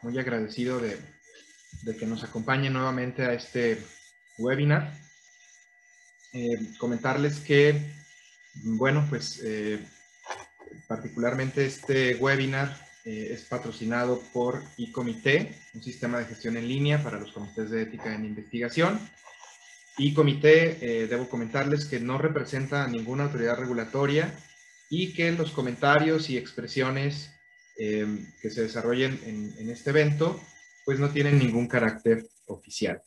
muy agradecido de que nos acompañen nuevamente a este webinar. Comentarles que, bueno, pues particularmente este webinar es patrocinado por iComité, un sistema de gestión en línea para los comités de ética en investigación. iComité, debo comentarles que no representa a ninguna autoridad regulatoria y que los comentarios y expresiones que se desarrollen en este evento, pues no tienen ningún carácter oficial.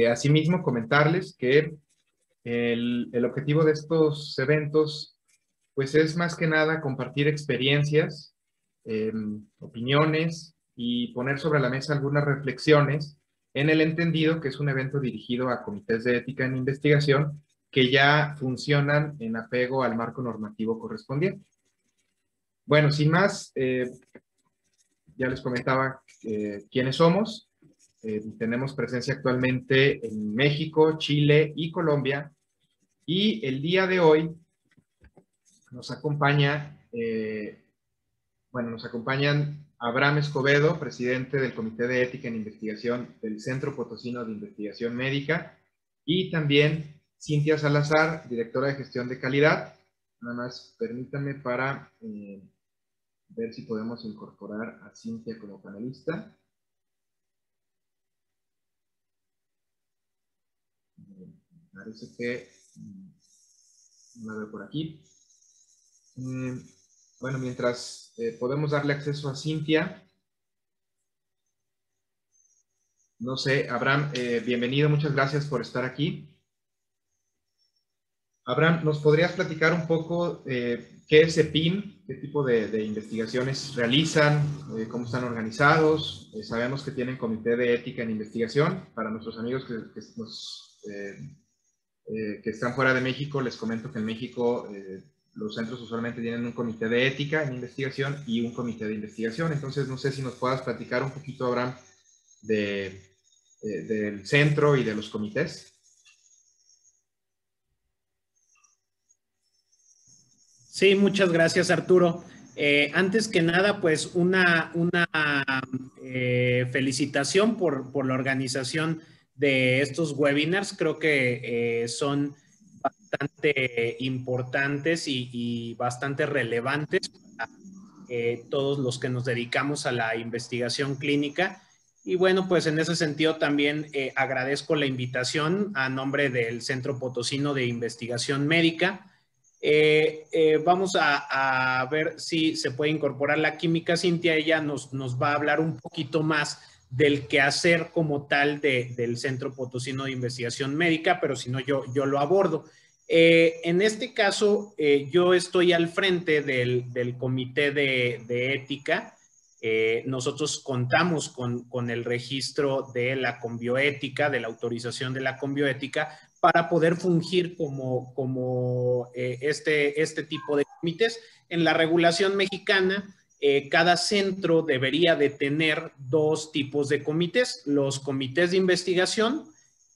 Asimismo, comentarles que el objetivo de estos eventos, pues es más que nada compartir experiencias, opiniones y poner sobre la mesa algunas reflexiones en el entendido que es un evento dirigido a comités de ética en investigación que ya funcionan en apego al marco normativo correspondiente. Bueno, sin más, ya les comentaba quiénes somos. Tenemos presencia actualmente en México, Chile y Colombia. Y el día de hoy nos acompañan Abraham Escobedo, presidente del Comité de Ética en Investigación del Centro Potosino de Investigación Médica, y también Cintia Salazar, directora de Gestión de Calidad. Nada más permítanme para ver si podemos incorporar a Cintia como panelista. Parece que no la veo por aquí. Bueno, mientras podemos darle acceso a Cintia. No sé, Abraham, bienvenido, muchas gracias por estar aquí. Abraham, ¿nos podrías platicar un poco qué es CEPIM, qué tipo de investigaciones realizan, cómo están organizados? Sabemos que tienen comité de ética en investigación. Para nuestros amigos que están fuera de México, les comento que en México los centros usualmente tienen un comité de ética en investigación y un comité de investigación. Entonces, no sé si nos puedas platicar un poquito, Abraham, del centro y de los comités. Sí, muchas gracias, Arturo. Antes que nada, pues una felicitación por la organización de estos webinars. Creo que son bastante importantes y bastante relevantes para todos los que nos dedicamos a la investigación clínica. Y bueno, pues en ese sentido también agradezco la invitación a nombre del Centro Potosino de Investigación Médica. Vamos a ver si se puede incorporar la química. Cintia, ella nos va a hablar un poquito más del quehacer como tal del Centro Potosino de Investigación Médica, pero si no, yo lo abordo. En este caso, yo estoy al frente del Comité de Ética. Nosotros contamos con el registro de la Conbioética, de la autorización de la Conbioética, para poder fungir como este tipo de comités. En la regulación mexicana, cada centro debería de tener dos tipos de comités: los comités de investigación,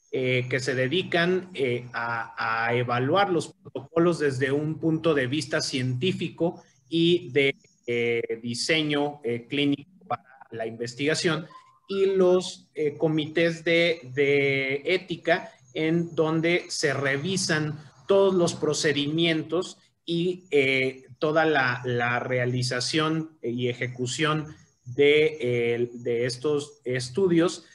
que se dedican a evaluar los protocolos desde un punto de vista científico y de diseño clínico para la investigación, y los comités de ética, en donde se revisan todos los procedimientos y toda la realización y ejecución de estos estudios,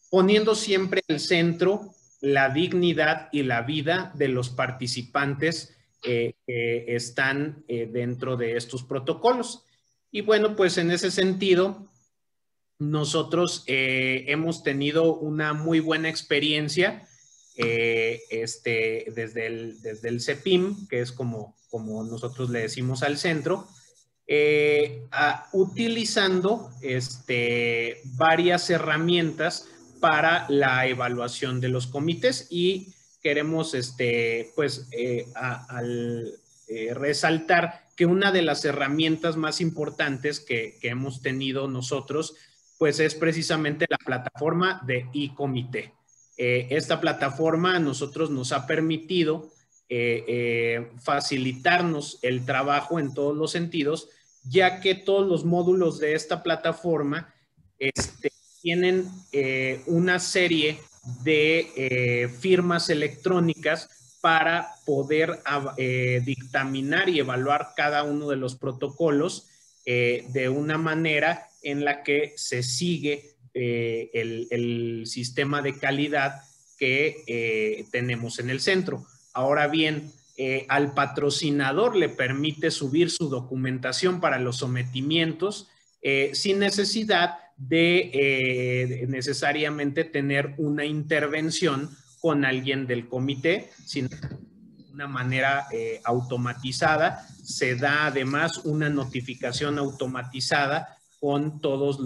poniendo siempre al centro la dignidad y la vida de los participantes que están dentro de estos protocolos. Y bueno, pues en ese sentido, nosotros hemos tenido una muy buena experiencia desde el CEPIM, que es como nosotros le decimos al centro, utilizando varias herramientas para la evaluación de los comités, y queremos resaltar que una de las herramientas más importantes que hemos tenido nosotros, pues es precisamente la plataforma de iComité. Esta plataforma a nosotros nos ha permitido facilitarnos el trabajo en todos los sentidos, ya que todos los módulos de esta plataforma tienen una serie de firmas electrónicas para poder dictaminar y evaluar cada uno de los protocolos de una manera en la que se sigue el sistema de calidad que tenemos en el centro. Ahora bien, al patrocinador le permite subir su documentación para los sometimientos sin necesidad de necesariamente tener una intervención con alguien del comité, sino de una manera automatizada. Se da además una notificación automatizada con todos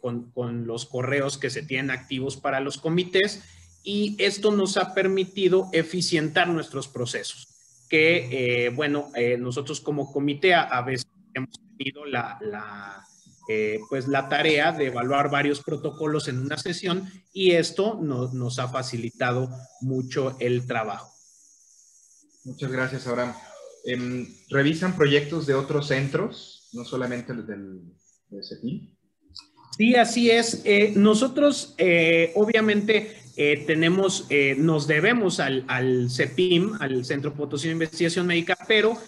con los correos que se tienen activos para los comités, y esto nos ha permitido eficientar nuestros procesos, que nosotros como comité a veces hemos tenido pues la tarea de evaluar varios protocolos en una sesión, y esto nos ha facilitado mucho el trabajo. Muchas gracias, Abraham. ¿Revisan proyectos de otros centros, no solamente los del CEPIM? Sí, así es. Nosotros, obviamente, nos debemos al CEPIM, al Centro Potosino de Investigación Médica, pero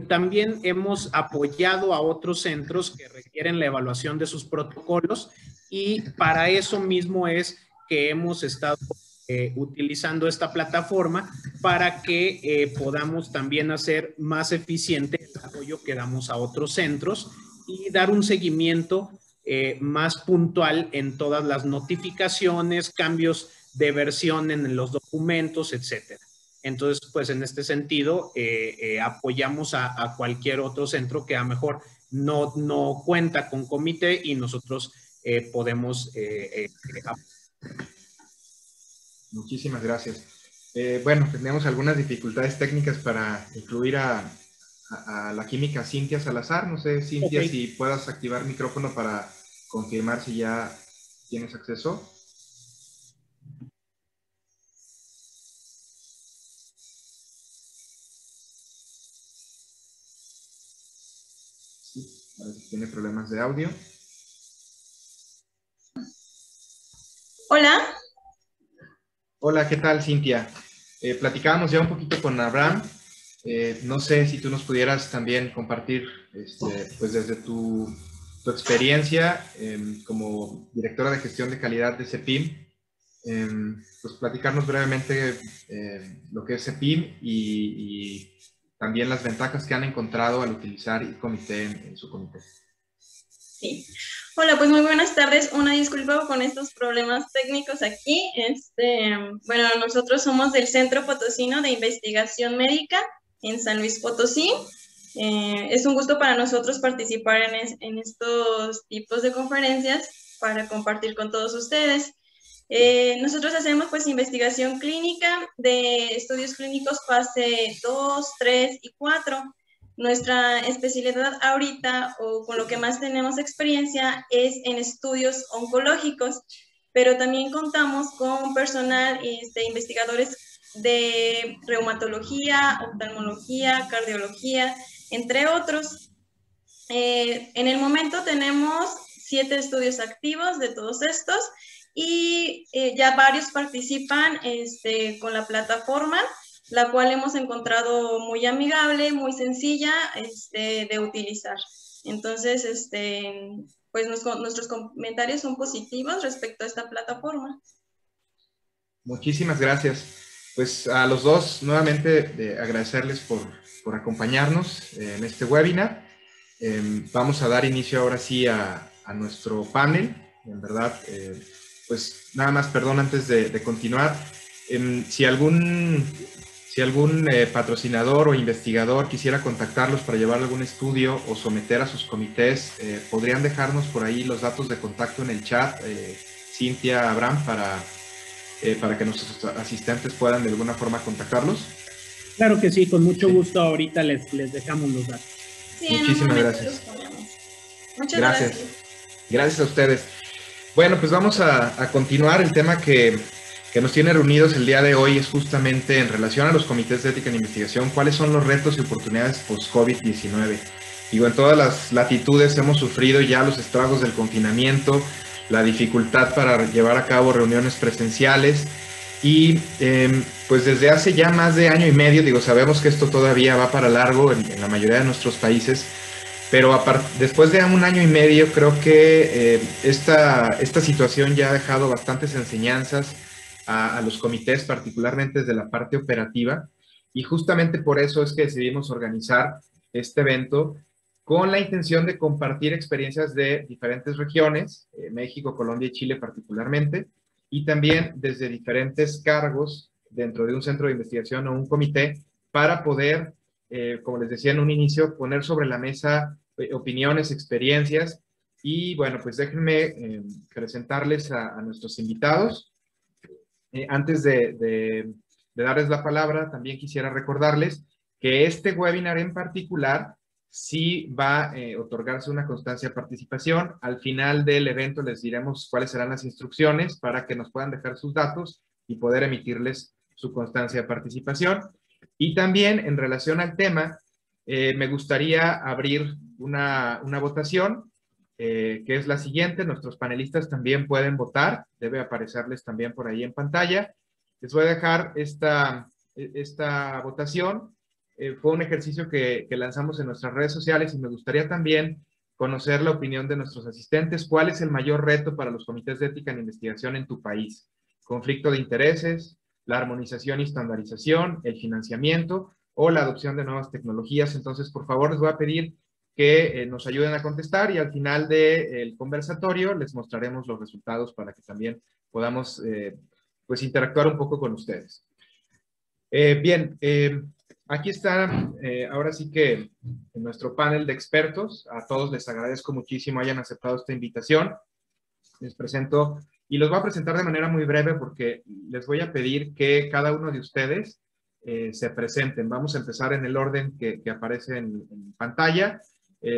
también hemos apoyado a otros centros que requieren la evaluación de sus protocolos, y para eso mismo es que hemos estado utilizando esta plataforma para que podamos también hacer más eficiente el apoyo que damos a otros centros y dar un seguimiento más puntual en todas las notificaciones, cambios de versión en los documentos, etcétera. Entonces, pues en este sentido, apoyamos a cualquier otro centro que a lo mejor no cuenta con comité, y nosotros podemos Muchísimas gracias. Bueno, tenemos algunas dificultades técnicas para incluir a la química Cintia Salazar. No sé, Cintia, okay, si puedas activar micrófono para confirmar si ya tienes acceso. Sí, a ver si tiene problemas de audio. Hola. Hola, ¿qué tal, Cintia? Platicábamos ya un poquito con Abraham. No sé si tú nos pudieras también compartir, pues desde tu experiencia como directora de gestión de calidad de CEPIM, pues platicarnos brevemente lo que es CEPIM y también las ventajas que han encontrado al utilizar el comité en su comité. Sí. Hola, pues muy buenas tardes. Una disculpa con estos problemas técnicos aquí. Bueno, nosotros somos del Centro Potosino de Investigación Médica en San Luis Potosí. Es un gusto para nosotros participar en estos tipos de conferencias para compartir con todos ustedes. Nosotros hacemos pues investigación clínica de estudios clínicos fase 2, 3 y 4. Nuestra especialidad ahorita, o con lo que más tenemos experiencia, es en estudios oncológicos, pero también contamos con personal, investigadores de reumatología, oftalmología, cardiología, entre otros. En el momento tenemos 7 estudios activos de todos estos, y ya varios participan con la plataforma, la cual hemos encontrado muy amigable, muy sencilla de utilizar. Entonces, pues nuestros comentarios son positivos respecto a esta plataforma. Muchísimas gracias. Pues a los dos, nuevamente, agradecerles por acompañarnos en este webinar. Vamos a dar inicio ahora sí a nuestro panel. En verdad, pues nada más, perdón, antes de continuar, si algún patrocinador o investigador quisiera contactarlos para llevar algún estudio o someter a sus comités, podrían dejarnos por ahí los datos de contacto en el chat, Cintia, Abraham, para que nuestros asistentes puedan de alguna forma contactarlos. Claro que sí, con mucho gusto. Ahorita les dejamos los datos. Sí, muchísimas gracias. Muchas gracias. Gracias a ustedes. Bueno, pues vamos a continuar. El tema que nos tiene reunidos el día de hoy es justamente en relación a los comités de ética en investigación, cuáles son los retos y oportunidades post-COVID-19. Digo, en todas las latitudes hemos sufrido ya los estragos del confinamiento, la dificultad para llevar a cabo reuniones presenciales y pues desde hace ya más de año y medio, digo, sabemos que esto todavía va para largo en la mayoría de nuestros países, pero después de un año y medio creo que esta situación ya ha dejado bastantes enseñanzas a los comités, particularmente desde la parte operativa, y justamente por eso es que decidimos organizar este evento con la intención de compartir experiencias de diferentes regiones, México, Colombia y Chile particularmente, y también desde diferentes cargos dentro de un centro de investigación o un comité para poder, como les decía en un inicio, poner sobre la mesa opiniones, experiencias y bueno, pues déjenme presentarles a nuestros invitados. Antes de darles la palabra, también quisiera recordarles que este webinar en particular sí va a otorgarse una constancia de participación. Al final del evento les diremos cuáles serán las instrucciones para que nos puedan dejar sus datos y poder emitirles su constancia de participación. Y también en relación al tema, me gustaría abrir una votación que es la siguiente. Nuestros panelistas también pueden votar, debe aparecerles también por ahí en pantalla. Les voy a dejar esta votación. Fue un ejercicio que lanzamos en nuestras redes sociales y me gustaría también conocer la opinión de nuestros asistentes. ¿Cuál es el mayor reto para los comités de ética en investigación en tu país? ¿Conflicto de intereses, la armonización y estandarización, el financiamiento o la adopción de nuevas tecnologías? Entonces, por favor, les voy a pedir que nos ayuden a contestar y al final del conversatorio les mostraremos los resultados para que también podamos pues interactuar un poco con ustedes. Bien, aquí está ahora sí que en nuestro panel de expertos. A todos les agradezco muchísimo hayan aceptado esta invitación. Les presento y los voy a presentar de manera muy breve porque les voy a pedir que cada uno de ustedes se presenten. Vamos a empezar en el orden que aparece en pantalla.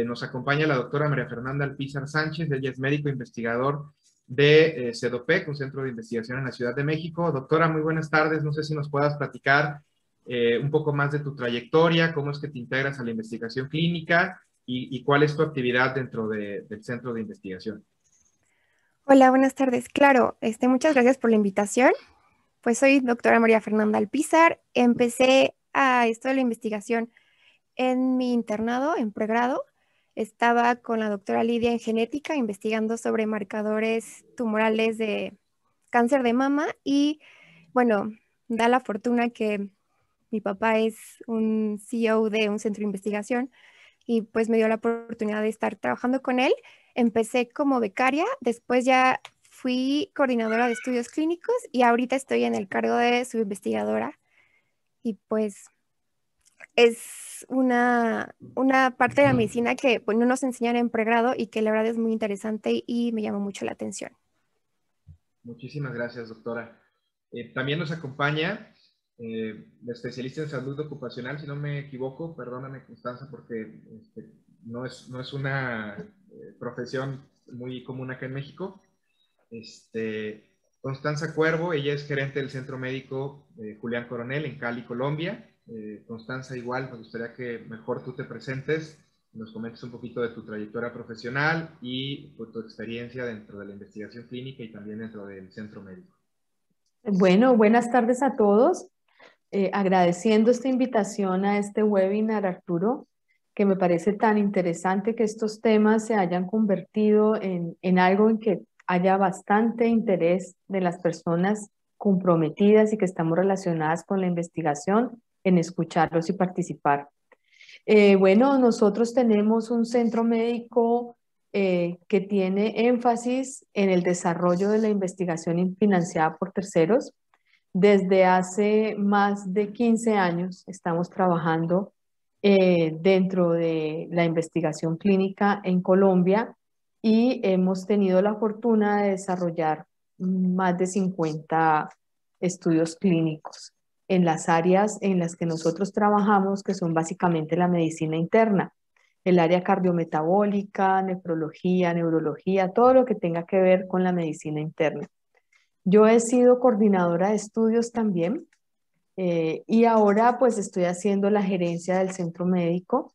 Nos acompaña la doctora María Fernanda Alpizar Sánchez. Ella es médico investigador de CEDOPEC, un centro de investigación en la Ciudad de México. Doctora, muy buenas tardes. No sé si nos puedas platicar un poco más de tu trayectoria, cómo es que te integras a la investigación clínica y cuál es tu actividad dentro del centro de investigación. Hola, buenas tardes. Claro, muchas gracias por la invitación. Pues soy doctora María Fernanda Alpizar. Empecé a esto de la investigación en mi internado, en pregrado. Estaba con la doctora Lidia en genética, investigando sobre marcadores tumorales de cáncer de mama y, bueno, da la fortuna que mi papá es un CEO de un centro de investigación y pues me dio la oportunidad de estar trabajando con él. Empecé como becaria, después ya fui coordinadora de estudios clínicos y ahorita estoy en el cargo de subinvestigadora y pues es una parte de la medicina que pues, no nos enseñan en pregrado y que la verdad es muy interesante y me llama mucho la atención. Muchísimas gracias, doctora. También nos acompaña la especialista en salud ocupacional, si no me equivoco, perdóname Constanza, porque no es una profesión muy común acá en México. Constanza Cuervo, ella es gerente del Centro Médico Julián Coronel en Cali, Colombia. Constanza, igual, me gustaría que mejor tú te presentes, nos comentes un poquito de tu trayectoria profesional y pues, tu experiencia dentro de la investigación clínica y también dentro del centro médico. Bueno, buenas tardes a todos. Agradeciendo esta invitación a este webinar, Arturo, que me parece tan interesante que estos temas se hayan convertido en algo en que haya bastante interés de las personas comprometidas y que estamos relacionadas con la investigación en escucharlos y participar. Bueno, nosotros tenemos un centro médico que tiene énfasis en el desarrollo de la investigación financiada por terceros. Desde hace más de 15 años estamos trabajando dentro de la investigación clínica en Colombia y hemos tenido la fortuna de desarrollar más de 50 estudios clínicos en las áreas en las que nosotros trabajamos, que son básicamente la medicina interna, el área cardiometabólica, nefrología, neurología, todo lo que tenga que ver con la medicina interna. Yo he sido coordinadora de estudios también y ahora pues estoy haciendo la gerencia del centro médico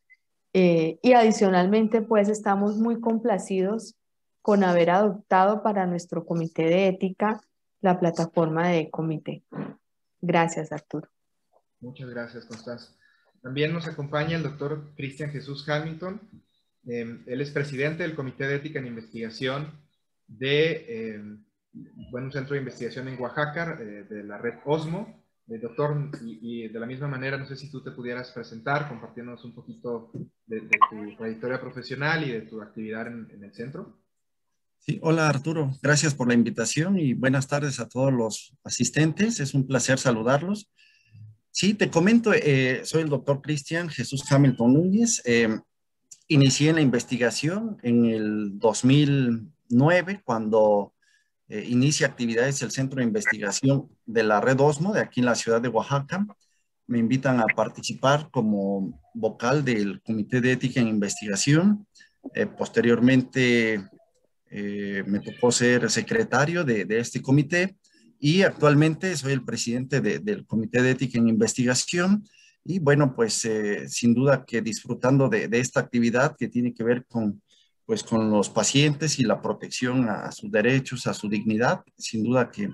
Y adicionalmente, pues estamos muy complacidos con haber adoptado para nuestro comité de ética la plataforma de comité. Gracias, Arturo. Muchas gracias, Constanza. También nos acompaña el doctor Cristian Jesús Hamilton. Él es presidente del Comité de Ética en Investigación de un centro de investigación en Oaxaca, de la red OSMO. Doctor, y de la misma manera, no sé si tú te pudieras presentar, compartiéndonos un poquito de tu trayectoria profesional y de tu actividad en el centro. Sí, hola Arturo, gracias por la invitación y buenas tardes a todos los asistentes. Es un placer saludarlos. Sí, te comento, soy el doctor Cristian Jesús Hamilton Núñez. Inicié en la investigación en el 2009, cuando inicia actividades el Centro de Investigación de la Red OSMO, de aquí en la ciudad de Oaxaca. Me invitan a participar como vocal del Comité de Ética en Investigación. Posteriormente me tocó ser secretario de este comité y actualmente soy el presidente del Comité de Ética en Investigación. Y bueno, pues sin duda que disfrutando de esta actividad que tiene que ver con los pacientes y la protección a sus derechos, a su dignidad. Sin duda que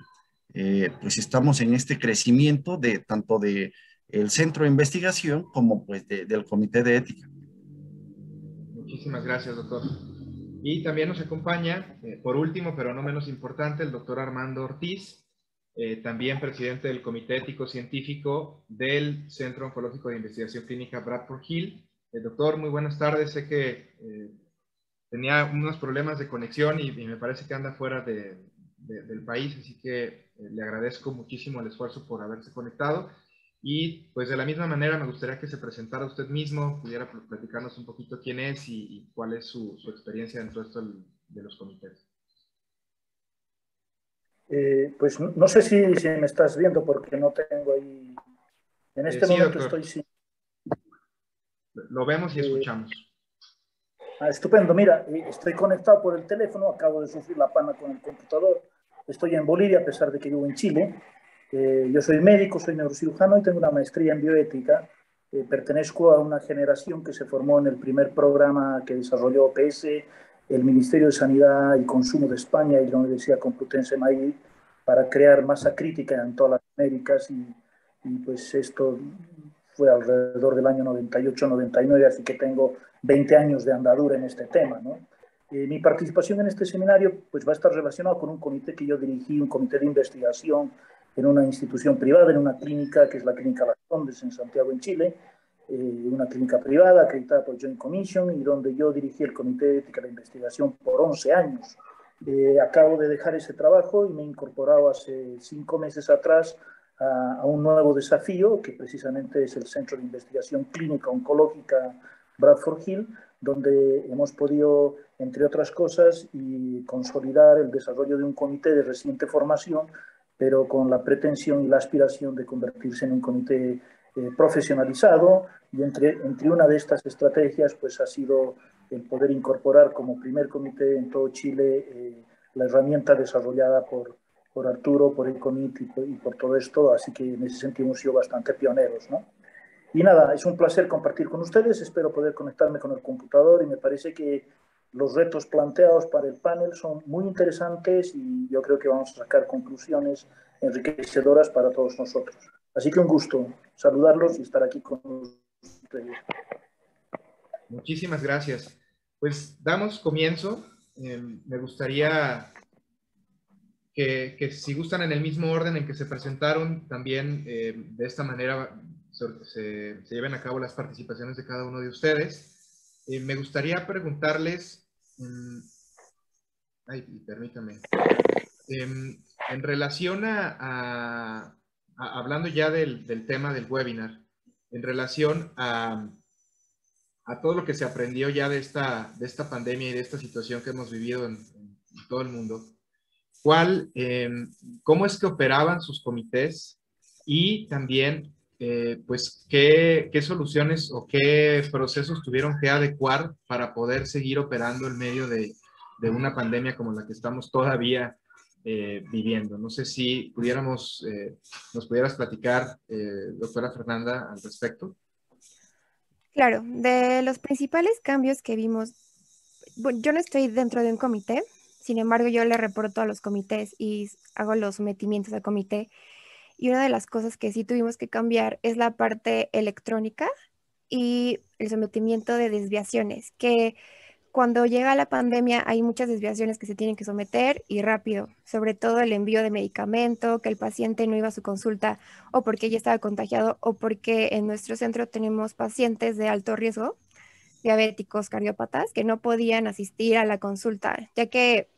pues estamos en este crecimiento de tanto de el centro de investigación como pues del comité de ética. Muchísimas gracias, doctor. Y también nos acompaña, por último, pero no menos importante, el doctor Armando Ortiz, también presidente del Comité Ético Científico del Centro Oncológico de Investigación Clínica Bradford Hill. Doctor, muy buenas tardes. Sé que tenía unos problemas de conexión y me parece que anda fuera del país, así que le agradezco muchísimo el esfuerzo por haberse conectado. Y pues de la misma manera me gustaría que se presentara usted mismo, pudiera platicarnos un poquito quién es y cuál es su experiencia dentro de esto de los comités. Pues no sé si me estás viendo porque no tengo ahí... En este momento doctor. estoy sin... Lo vemos y escuchamos. Estupendo. Mira, estoy conectado por el teléfono, acabo de sufrir la pana con el computador. Estoy en Bolivia a pesar de que vivo en Chile. Yo soy médico, soy neurocirujano y tengo una maestría en bioética. Pertenezco a una generación que se formó en el primer programa que desarrolló OPS, el Ministerio de Sanidad y Consumo de España y la Universidad Complutense de Madrid para crear masa crítica en todas las Américas y pues esto fue alrededor del año 98-99, así que tengo 20 años de andadura en este tema, ¿no? Mi participación en este seminario pues va a estar relacionado con un comité que yo dirigí, un comité de investigación en una institución privada, en una clínica que es la Clínica Las Condes en Santiago, en Chile, una clínica privada acreditada por Joint Commission y donde yo dirigí el Comité de Ética de la Investigación por 11 años. Acabo de dejar ese trabajo y me he incorporado hace 5 meses atrás a un nuevo desafío que precisamente es el Centro de Investigación Clínica Oncológica Bradford Hill, donde hemos podido, entre otras cosas, y consolidar el desarrollo de un comité de reciente formación, pero con la pretensión y la aspiración de convertirse en un comité profesionalizado, y entre una de estas estrategias pues ha sido el poder incorporar como primer comité en todo Chile la herramienta desarrollada por Arturo, por ECONIT y por todo esto, así que en ese sentido hemos sido bastante pioneros, ¿no? Y nada, es un placer compartir con ustedes, espero poder conectarme con el computador y me parece que los retos planteados para el panel son muy interesantes y yo creo que vamos a sacar conclusiones enriquecedoras para todos nosotros. Así que un gusto saludarlos y estar aquí con ustedes. Muchísimas gracias. Pues damos comienzo. Me gustaría que si gustan en el mismo orden en que se presentaron, también de esta manera se lleven a cabo las participaciones de cada uno de ustedes. Me gustaría preguntarles, permítame, en relación hablando ya del tema del webinar, en relación a todo lo que se aprendió ya de esta pandemia y de esta situación que hemos vivido en todo el mundo, ¿cómo es que operaban sus comités? Y también, pues, ¿qué soluciones o qué procesos tuvieron que adecuar para poder seguir operando en medio de una pandemia como la que estamos todavía viviendo? No sé si nos pudieras platicar, doctora Fernanda, al respecto. Claro, de los principales cambios que vimos, bueno, yo no estoy dentro de un comité, sin embargo yo le reporto a los comités y hago los sometimientos al comité. Y una de las cosas que sí tuvimos que cambiar es la parte electrónica y el sometimiento de desviaciones, que cuando llega la pandemia hay muchas desviaciones que se tienen que someter y rápido, sobre todo el envío de medicamento, que el paciente no iba a su consulta o porque ya estaba contagiado o porque en nuestro centro tenemos pacientes de alto riesgo, diabéticos, cardiópatas, que no podían asistir a la consulta, ya que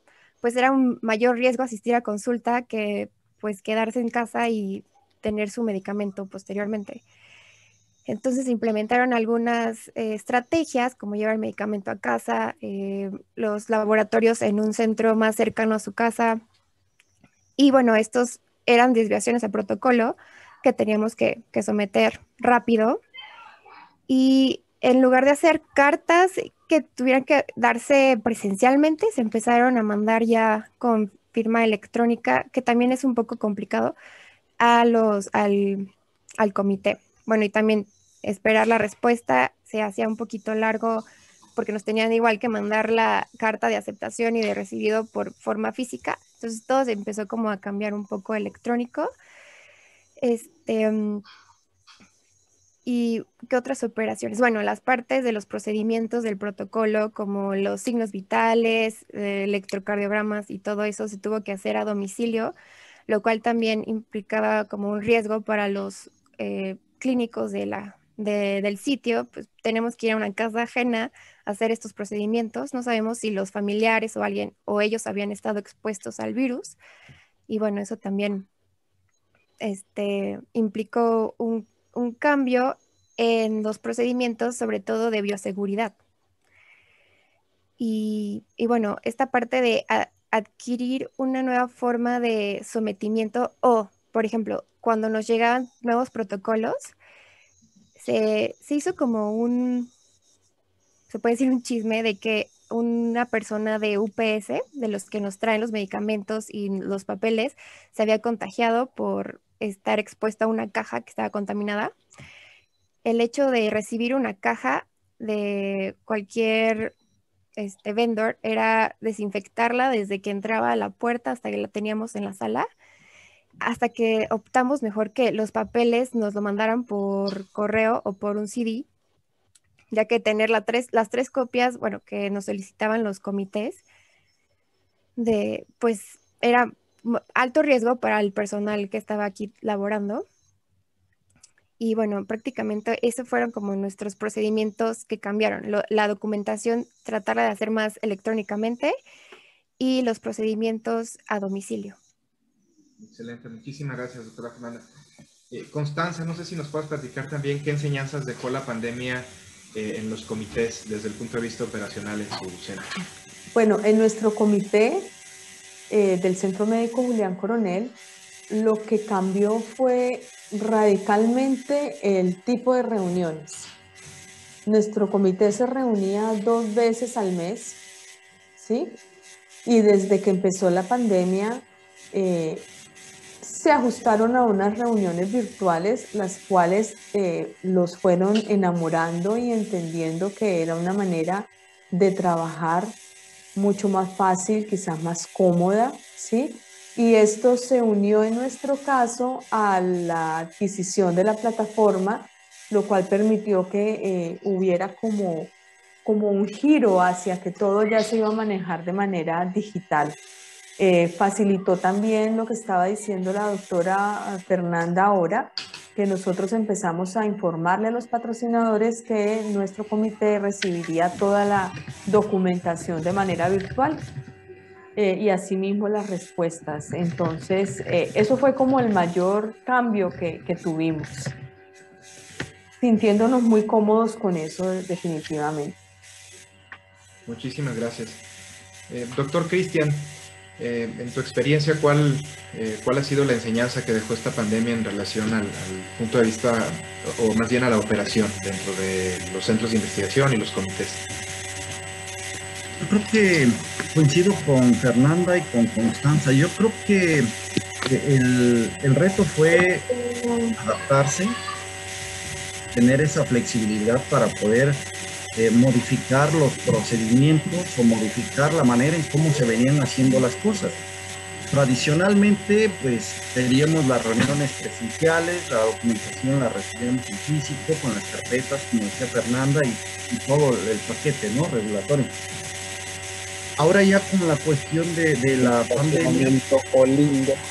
pues era un mayor riesgo asistir a consulta que pues quedarse en casa y tener su medicamento posteriormente. Entonces se implementaron algunas estrategias, como llevar el medicamento a casa, los laboratorios en un centro más cercano a su casa. Y bueno, estos eran desviaciones al protocolo que teníamos que someter rápido. Y en lugar de hacer cartas que tuvieran que darse presencialmente, se empezaron a mandar ya con firma electrónica, que también es un poco complicado, al comité. Bueno, y también esperar la respuesta se hacía un poquito largo porque nos tenían igual que mandar la carta de aceptación y de recibido por forma física. Entonces todo se empezó como a cambiar un poco electrónico. ¿Y qué otras operaciones? Bueno, las partes de los procedimientos del protocolo, como los signos vitales, electrocardiogramas y todo eso se tuvo que hacer a domicilio, lo cual también implicaba como un riesgo para los clínicos del sitio. Pues tenemos que ir a una casa ajena a hacer estos procedimientos. No sabemos si los familiares o alguien o ellos habían estado expuestos al virus. Y bueno, eso también implicó un cambio en los procedimientos, sobre todo de bioseguridad. Y bueno, esta parte de adquirir una nueva forma de sometimiento o, por ejemplo, cuando nos llegaban nuevos protocolos, se hizo como se puede decir un chisme de que una persona de UPS, de los que nos traen los medicamentos y los papeles, se había contagiado por estar expuesta a una caja que estaba contaminada. El hecho de recibir una caja de cualquier vendor era desinfectarla desde que entraba a la puerta hasta que la teníamos en la sala, hasta que optamos mejor que los papeles nos lo mandaran por correo o por un CD, ya que tener las tres copias, bueno, que nos solicitaban los comités, pues era alto riesgo para el personal que estaba aquí laborando. Y bueno, prácticamente esos fueron como nuestros procedimientos que cambiaron. La documentación, tratarla de hacer más electrónicamente y los procedimientos a domicilio. Excelente, muchísimas gracias, doctora Fernanda. Constanza, no sé si nos puedes platicar también qué enseñanzas dejó la pandemia en los comités desde el punto de vista operacional en su centro. Bueno, en nuestro comité del Centro Médico Julián Coronel, lo que cambió fue radicalmente el tipo de reuniones. Nuestro comité se reunía 2 veces al mes, ¿sí? Y desde que empezó la pandemia se ajustaron a unas reuniones virtuales, las cuales los fueron enamorando y entendiendo que era una manera de trabajar mucho más fácil, quizás más cómoda, ¿sí? Y esto se unió en nuestro caso a la adquisición de la plataforma, lo cual permitió que hubiera como un giro hacia que todo ya se iba a manejar de manera digital. Facilitó también lo que estaba diciendo la doctora Fernanda ahora, que nosotros empezamos a informarle a los patrocinadores que nuestro comité recibiría toda la documentación de manera virtual. Y asimismo las respuestas. Entonces, eso fue como el mayor cambio que tuvimos, sintiéndonos muy cómodos con eso definitivamente. Muchísimas gracias. Doctor Cristian, en tu experiencia, ¿cuál ha sido la enseñanza que dejó esta pandemia en relación al punto de vista, o más bien a la operación dentro de los centros de investigación y los comités? Yo creo que coincido con Fernanda y con Constanza. Yo creo que el reto fue adaptarse tener esa flexibilidad para poder modificar los procedimientos o modificar la manera en cómo se venían haciendo las cosas. Tradicionalmente, pues teníamos las reuniones presenciales, la documentación la recibíamos en físico, con las carpetas, como decía Fernanda, y todo el paquete, ¿no?, regulatorio. Ahora ya con la cuestión de la pandemia,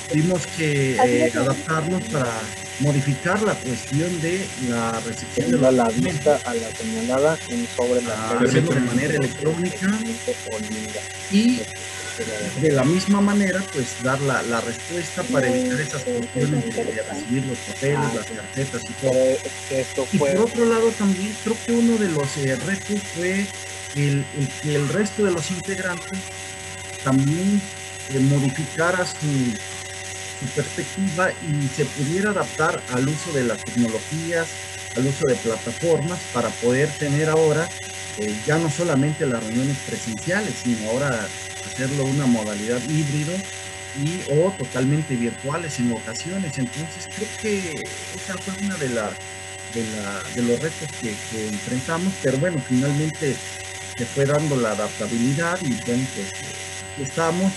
tuvimos que adaptarnos para modificar la cuestión de la recepción de la vista a la señalada sobre la hacerlo de manera electrónica y de la misma manera pues dar la respuesta para evitar esas cuestiones de recibir los papeles, las carpetas y todo. Y por otro lado también creo que uno de los retos fue el que el resto de los integrantes también modificara su perspectiva y se pudiera adaptar al uso de las tecnologías, al uso de plataformas para poder tener ahora ya no solamente las reuniones presenciales, sino ahora hacerlo una modalidad híbrido o totalmente virtuales en ocasiones. Entonces creo que esa fue una de los retos que enfrentamos, pero bueno, finalmente se fue dando la adaptabilidad y bueno, pues estamos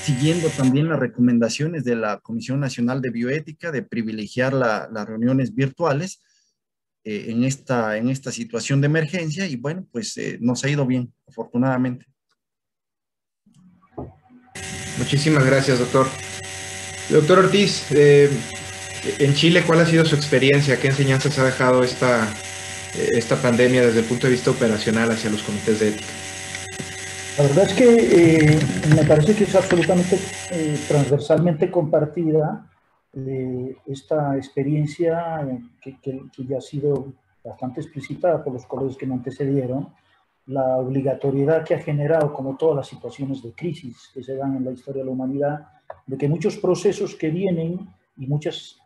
siguiendo también las recomendaciones de la Comisión Nacional de Bioética de privilegiar las reuniones virtuales en esta situación de emergencia y bueno, pues nos ha ido bien, afortunadamente. Muchísimas gracias, doctor. Doctor Ortiz, en Chile, ¿cuál ha sido su experiencia? ¿Qué enseñanzas ha dejado esta pandemia desde el punto de vista operacional hacia los comités de ética? La verdad es que me parece que es absolutamente transversalmente compartida esta experiencia que ya ha sido bastante explicitada por los colegas que me antecedieron, la obligatoriedad que ha generado, como todas las situaciones de crisis que se dan en la historia de la humanidad, de que muchos procesos que vienen y muchos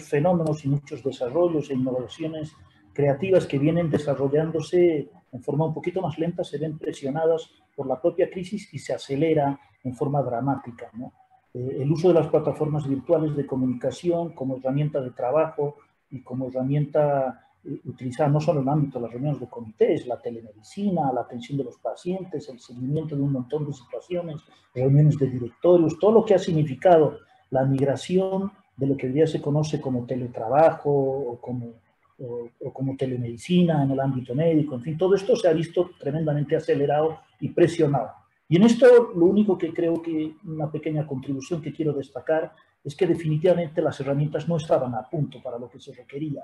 fenómenos y muchos desarrollos e innovaciones creativas que vienen desarrollándose en forma un poquito más lenta se ven presionadas por la propia crisis y se acelera en forma dramática, ¿no? El uso de las plataformas virtuales de comunicación como herramienta de trabajo y como herramienta utilizada no solo en el ámbito de las reuniones de comités, la telemedicina, la atención de los pacientes, el seguimiento de un montón de situaciones, reuniones de directorios, todo lo que ha significado la migración de lo que hoy día se conoce como teletrabajo o como telemedicina en el ámbito médico, en fin, todo esto se ha visto tremendamente acelerado y presionado. Y en esto lo único que creo que una pequeña contribución que quiero destacar es que definitivamente las herramientas no estaban a punto para lo que se requería.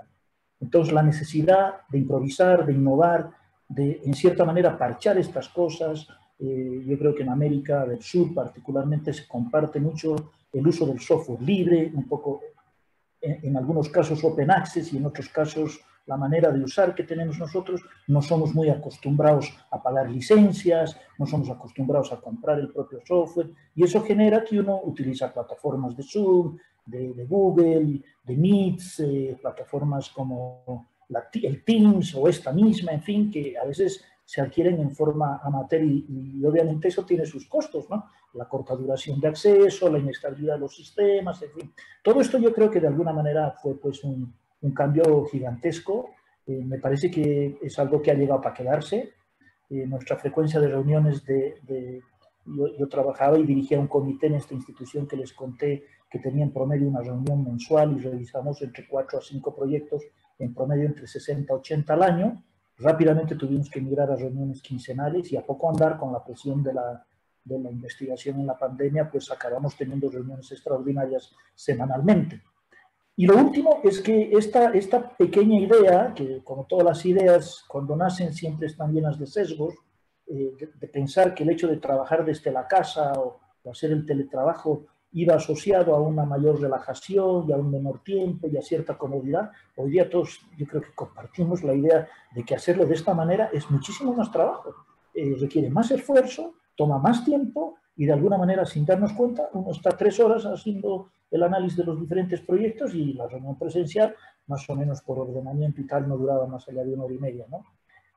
Entonces la necesidad de improvisar, de innovar, de en cierta manera parchar estas cosas, yo creo que en América del Sur particularmente se comparte mucho el uso del software libre, un poco en algunos casos open access y en otros casos la manera de usar que tenemos nosotros, no somos muy acostumbrados a pagar licencias, no somos acostumbrados a comprar el propio software y eso genera que uno utiliza plataformas de Zoom, de Google, de Meets, plataformas como el Teams o esta misma, en fin, que a veces se adquieren en forma amateur y obviamente eso tiene sus costos, ¿no? La corta duración de acceso, la inestabilidad de los sistemas, en fin. Todo esto yo creo que de alguna manera fue pues un cambio gigantesco. Me parece que es algo que ha llegado para quedarse. Nuestra frecuencia de reuniones yo trabajaba y dirigía un comité en esta institución que les conté que tenía en promedio una reunión mensual y revisamos entre 4 a 5 proyectos, en promedio entre 60 a 80 al año. Rápidamente tuvimos que migrar a reuniones quincenales y a poco andar con la presión de la investigación en la pandemia, pues acabamos teniendo reuniones extraordinarias semanalmente. Y lo último es que esta pequeña idea, que como todas las ideas, cuando nacen siempre están llenas de sesgos, de pensar que el hecho de trabajar desde la casa o hacer el teletrabajo iba asociado a una mayor relajación y a un menor tiempo y a cierta comodidad. Hoy día todos yo creo que compartimos la idea de que hacerlo de esta manera es muchísimo más trabajo, requiere más esfuerzo, toma más tiempo y de alguna manera sin darnos cuenta uno está 3 horas haciendo el análisis de los diferentes proyectos y la reunión presencial más o menos por ordenamiento y tal no duraba más allá de 1 hora y media, ¿no?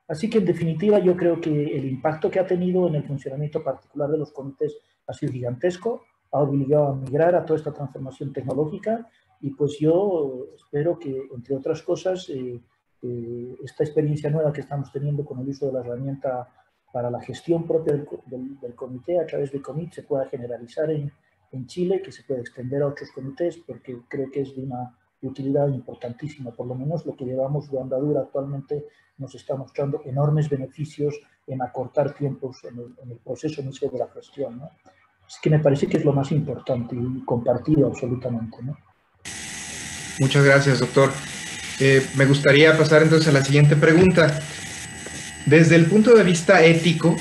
Así que en definitiva yo creo que el impacto que ha tenido en el funcionamiento particular de los comités ha sido gigantesco, ha obligado a migrar a toda esta transformación tecnológica Y pues yo espero que, entre otras cosas, esta experiencia nueva que estamos teniendo con el uso de la herramienta para la gestión propia del comité a través de Commit se pueda generalizar en Chile, que se pueda extender a otros comités, porque creo que es de una utilidad importantísima. Por lo menos lo que llevamos de andadura actualmente nos está mostrando enormes beneficios en acortar tiempos en el proceso mismo de la gestión, ¿no? Así que me parece que es lo más importante y compartido absolutamente, ¿no? Muchas gracias, doctor. Me gustaría pasar entonces a la siguiente pregunta. Desde el punto de vista ético,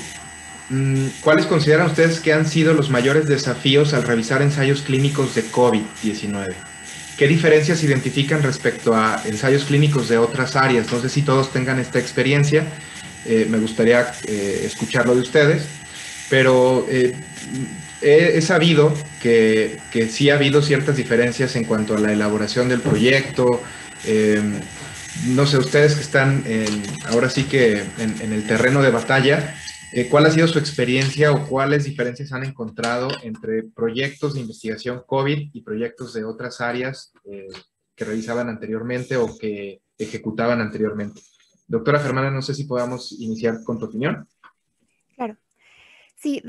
¿cuáles consideran ustedes que han sido los mayores desafíos al revisar ensayos clínicos de COVID-19? ¿Qué diferencias identifican respecto a ensayos clínicos de otras áreas? No sé si todos tengan esta experiencia, me gustaría escucharlo de ustedes, pero he sabido que sí ha habido ciertas diferencias en cuanto a la elaboración del proyecto. No sé, ustedes que están ahora sí que en el terreno de batalla, ¿cuál ha sido su experiencia o cuáles diferencias han encontrado entre proyectos de investigación COVID y proyectos de otras áreas que realizaban anteriormente o que ejecutaban anteriormente? Doctora Fernanda, no sé si podamos iniciar con tu opinión. Claro. Sí,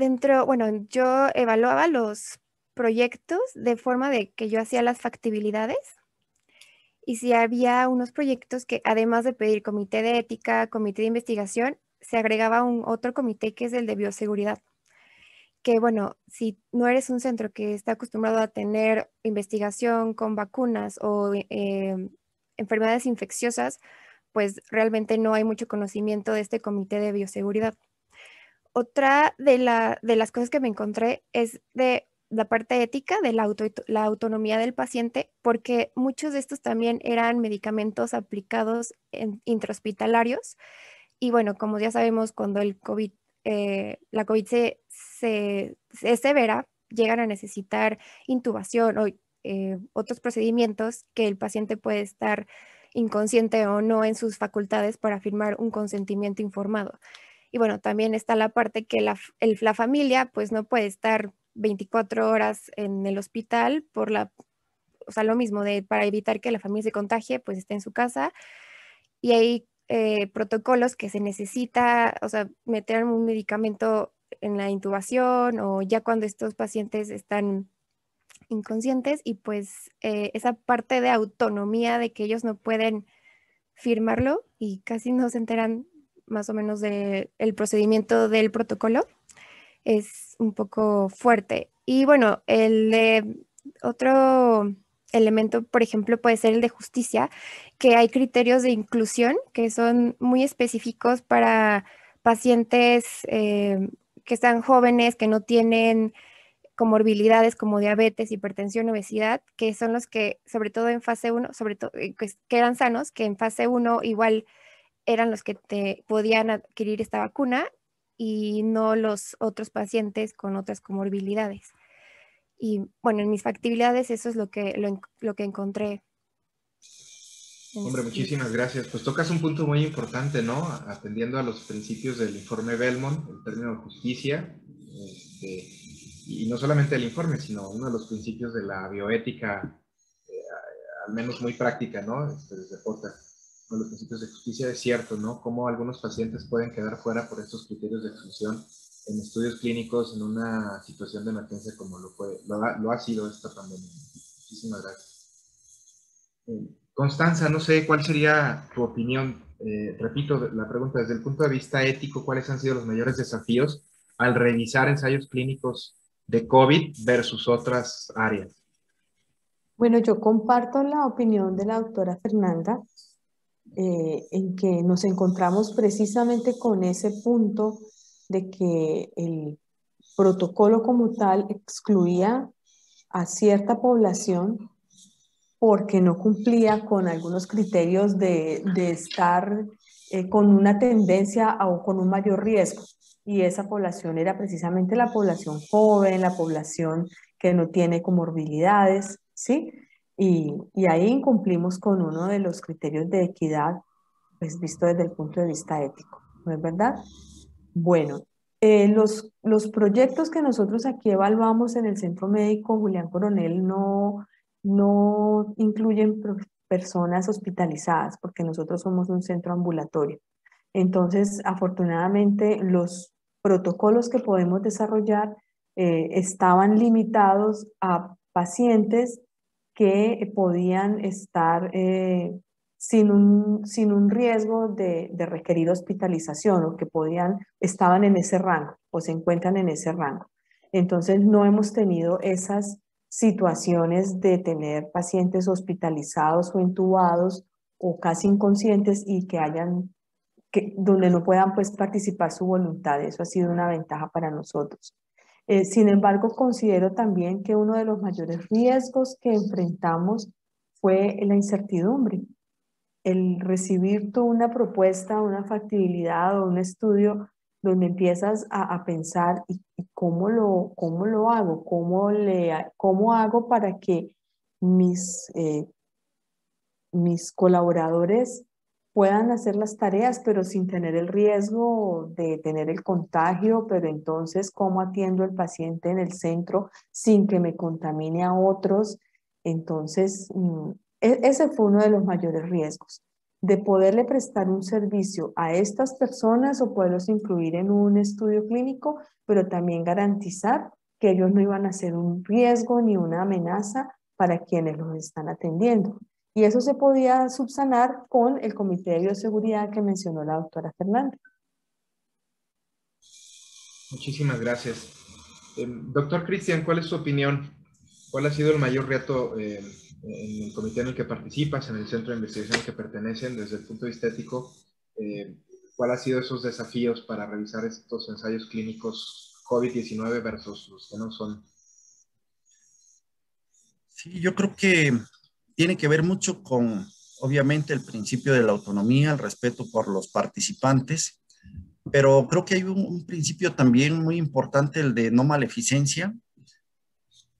bueno, yo evaluaba los proyectos de forma de que yo hacía las factibilidades. Y si había unos proyectos que, además de pedir comité de ética, comité de investigación, se agregaba un otro comité que es el de bioseguridad. Que bueno, si no eres un centro que está acostumbrado a tener investigación con vacunas o enfermedades infecciosas, pues realmente no hay mucho conocimiento de este comité de bioseguridad. Otra de las cosas que me encontré es de la parte ética de la autonomía del paciente, porque muchos de estos también eran medicamentos aplicados intrahospitalarios. Y bueno, como ya sabemos, cuando la COVID es severa, llegan a necesitar intubación o otros procedimientos que el paciente puede estar inconsciente o no en sus facultades para firmar un consentimiento informado. Y bueno, también está la parte que la familia pues no puede estar 24 horas en el hospital o sea, lo mismo, para evitar que la familia se contagie, pues esté en su casa. Y hay protocolos que se necesita, o sea, meter un medicamento en la intubación o ya cuando estos pacientes están inconscientes y pues esa parte de autonomía de que ellos no pueden firmarlo y casi no se enteran más o menos del procedimiento del protocolo, es un poco fuerte. Y bueno, otro elemento, por ejemplo, puede ser el de justicia, que hay criterios de inclusión que son muy específicos para pacientes que están jóvenes, que no tienen comorbilidades como diabetes, hipertensión, obesidad, que son los que, sobre todo en fase 1, sobre todo, que eran sanos, que en fase 1 igual eran los que podían adquirir esta vacuna y no los otros pacientes con otras comorbilidades. Y bueno, en mis factibilidades eso es lo que encontré. Hombre, muchísimas gracias. Pues tocas un punto muy importante, ¿no? Atendiendo a los principios del informe Belmont, el término de justicia, y no solamente el informe, sino uno de los principios de la bioética, al menos muy práctica, ¿no? Desde POTA. Uno de los principios de justicia es cierto, ¿no? Cómo algunos pacientes pueden quedar fuera por estos criterios de exclusión en estudios clínicos en una situación de emergencia como lo ha sido esta pandemia. Muchísimas gracias. Constanza, no sé cuál sería tu opinión. Repito la pregunta, desde el punto de vista ético, ¿cuáles han sido los mayores desafíos al revisar ensayos clínicos de COVID versus otras áreas? Bueno, yo comparto la opinión de la doctora Fernanda en que nos encontramos precisamente con ese punto de que el protocolo como tal excluía a cierta población porque no cumplía con algunos criterios de estar con una tendencia o con un mayor riesgo. Y esa población era precisamente la población joven, la población que no tiene comorbilidades, ¿sí? Y ahí incumplimos con uno de los criterios de equidad, pues visto desde el punto de vista ético, ¿no es verdad? Bueno, los proyectos que nosotros aquí evaluamos en el Centro Médico Julián Coronel no no incluyen personas hospitalizadas, porque nosotros somos un centro ambulatorio. Entonces, afortunadamente, los protocolos que podemos desarrollar estaban limitados a pacientes que podían estar sin un riesgo de requerir hospitalización, o que estaban en ese rango o se encuentran en ese rango. Entonces, no hemos tenido esas situaciones de tener pacientes hospitalizados o intubados o casi inconscientes y donde no puedan pues participar su voluntad. Eso ha sido una ventaja para nosotros. Sin embargo, considero también que uno de los mayores riesgos que enfrentamos fue la incertidumbre. El recibir tú una propuesta, una factibilidad o un estudio donde empiezas a pensar ¿y cómo lo hago? ¿Cómo hago para que mis colaboradores puedan hacer las tareas, pero sin tener el riesgo de tener el contagio? Pero entonces, ¿cómo atiendo al paciente en el centro sin que me contamine a otros? Entonces, ese fue uno de los mayores riesgos, de poderle prestar un servicio a estas personas o poderlos incluir en un estudio clínico, pero también garantizar que ellos no iban a ser un riesgo ni una amenaza para quienes los están atendiendo. Y eso se podía subsanar con el Comité de Bioseguridad que mencionó la doctora Fernanda. Muchísimas gracias. Doctor Cristian, ¿cuál es su opinión? ¿Cuál ha sido el mayor reto en el comité en el que participas, en el centro de investigación al que pertenecen, desde el punto de vista ético? ¿Cuál ha sido esos desafíos para revisar estos ensayos clínicos COVID-19 versus los que no son? Sí, yo creo que tiene que ver mucho con, obviamente, el principio de la autonomía, el respeto por los participantes, pero creo que hay un principio también muy importante, el de no maleficencia,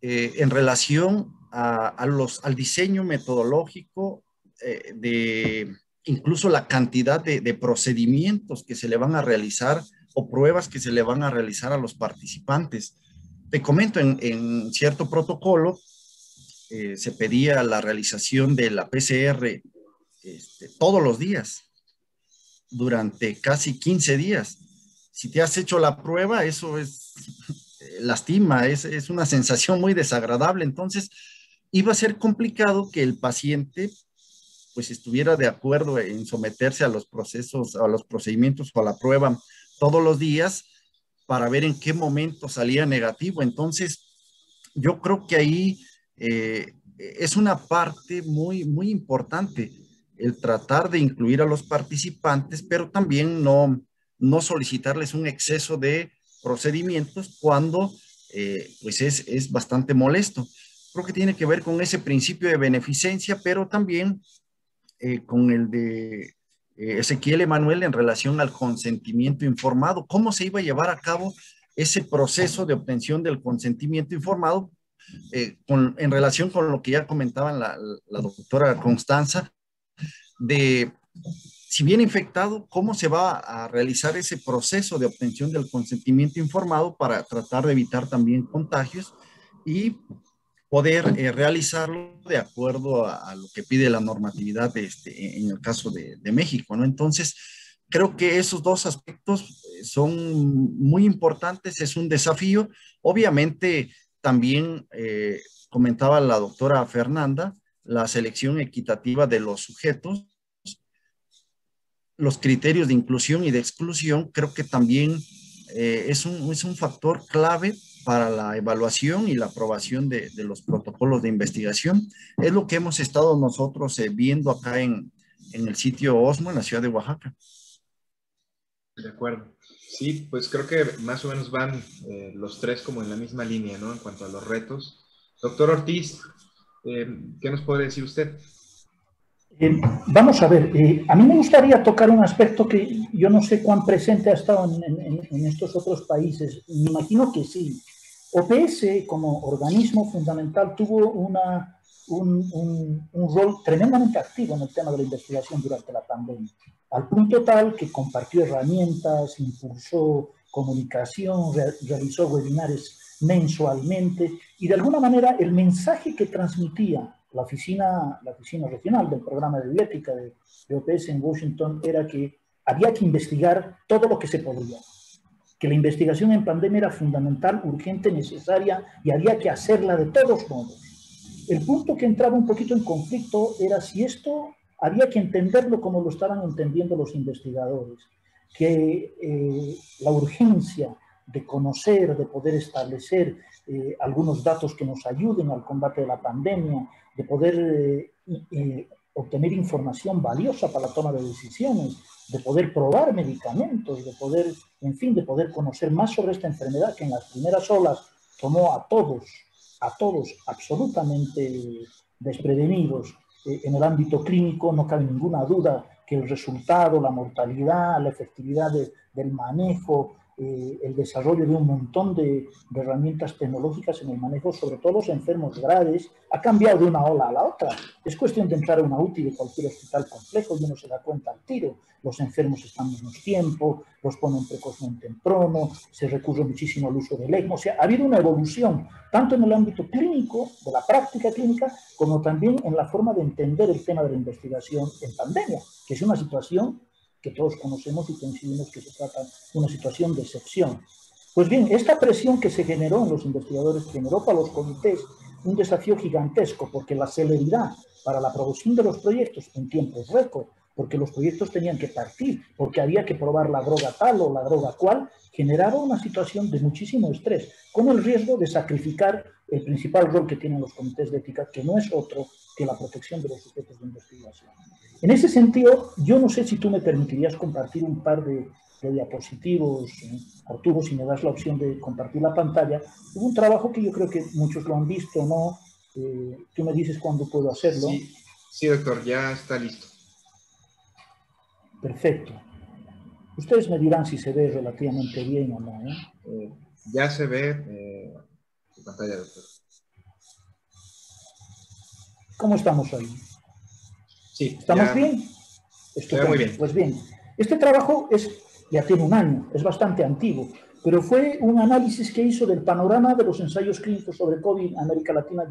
en relación al diseño metodológico, de incluso la cantidad de procedimientos que se le van a realizar o pruebas que se le van a realizar a los participantes. Te comento, en cierto protocolo, se pedía la realización de la PCR todos los días, durante casi 15 días. Si te has hecho la prueba, eso lastima, es una sensación muy desagradable. Entonces, iba a ser complicado que el paciente pues estuviera de acuerdo en someterse a los procesos, a los procedimientos o a la prueba todos los días para ver en qué momento salía negativo. Entonces, yo creo que ahí es una parte muy, muy importante el tratar de incluir a los participantes, pero también no solicitarles un exceso de procedimientos cuando pues es bastante molesto. Creo que tiene que ver con ese principio de beneficencia, pero también con el de Ezequiel Emanuel en relación al consentimiento informado. ¿Cómo se iba a llevar a cabo ese proceso de obtención del consentimiento informado en relación con lo que ya comentaban la doctora Constanza, de si viene infectado, cómo se va a realizar ese proceso de obtención del consentimiento informado para tratar de evitar también contagios y poder realizarlo de acuerdo a lo que pide la normatividad en el caso de México, ¿no? Entonces, creo que esos dos aspectos son muy importantes, es un desafío. Obviamente, también comentaba la doctora Fernanda, la selección equitativa de los sujetos, los criterios de inclusión y de exclusión, creo que también es un factor clave para la evaluación y la aprobación de los protocolos de investigación. Es lo que hemos estado nosotros viendo acá en el sitio OSMO, en la ciudad de Oaxaca. De acuerdo. Sí, pues creo que más o menos van los tres como en la misma línea, ¿no? En cuanto a los retos. Doctor Ortiz, ¿qué nos puede decir usted? Vamos a ver, a mí me gustaría tocar un aspecto que yo no sé cuán presente ha estado en estos otros países. Me imagino que sí. OPS, como organismo fundamental, tuvo un rol tremendamente activo en el tema de la investigación durante la pandemia, al punto tal que compartió herramientas, impulsó comunicación, realizó webinares mensualmente, y de alguna manera el mensaje que transmitía la oficina regional del programa de bioética de OPS en Washington era que había que investigar todo lo que se podía, que la investigación en pandemia era fundamental, urgente, necesaria, y había que hacerla de todos modos. El punto que entraba un poquito en conflicto era si esto había que entenderlo como lo estaban entendiendo los investigadores, que la urgencia de conocer, de poder establecer algunos datos que nos ayuden al combate de la pandemia, de poder obtener información valiosa para la toma de decisiones, de poder probar medicamentos, de poder, en fin, de poder conocer más sobre esta enfermedad que en las primeras olas tomó a todos absolutamente desprevenidos. En el ámbito clínico no cabe ninguna duda que el resultado, la mortalidad, la efectividad del manejo, el desarrollo de un montón de herramientas tecnológicas en el manejo, sobre todo los enfermos graves, ha cambiado de una ola a la otra. Es cuestión de entrar a una UTI de cualquier hospital complejo y uno se da cuenta al tiro. Los enfermos están menos tiempo, los ponen precozmente en prono, se recurre muchísimo al uso del ECMO. O sea, ha habido una evolución, tanto en el ámbito clínico, de la práctica clínica, como también en la forma de entender el tema de la investigación en pandemia, que es una situación que todos conocemos y coincidimos que se trata de una situación de excepción. Pues bien, esta presión que se generó en los investigadores generó para los comités un desafío gigantesco, porque la celeridad para la aprobación de los proyectos en tiempos récord, porque los proyectos tenían que partir, porque había que probar la droga tal o la droga cual, generaba una situación de muchísimo estrés, con el riesgo de sacrificar el principal rol que tienen los comités de ética, que no es otro que la protección de los sujetos de investigación. En ese sentido, yo no sé si tú me permitirías compartir un par de diapositivos, Arturo, si me das la opción de compartir la pantalla. Hubo un trabajo que yo creo que muchos lo han visto, ¿no? Tú me dices cuándo puedo hacerlo. Sí, doctor, ya está listo. Perfecto. Ustedes me dirán si se ve relativamente bien o no, ¿eh? Ya se ve su pantalla, doctor. ¿Cómo estamos ahí? Sí. ¿Estamos bien? Está muy bien. Pues bien, este trabajo ya tiene un año, es bastante antiguo, pero fue un análisis que hizo del panorama de los ensayos clínicos sobre COVID en América Latina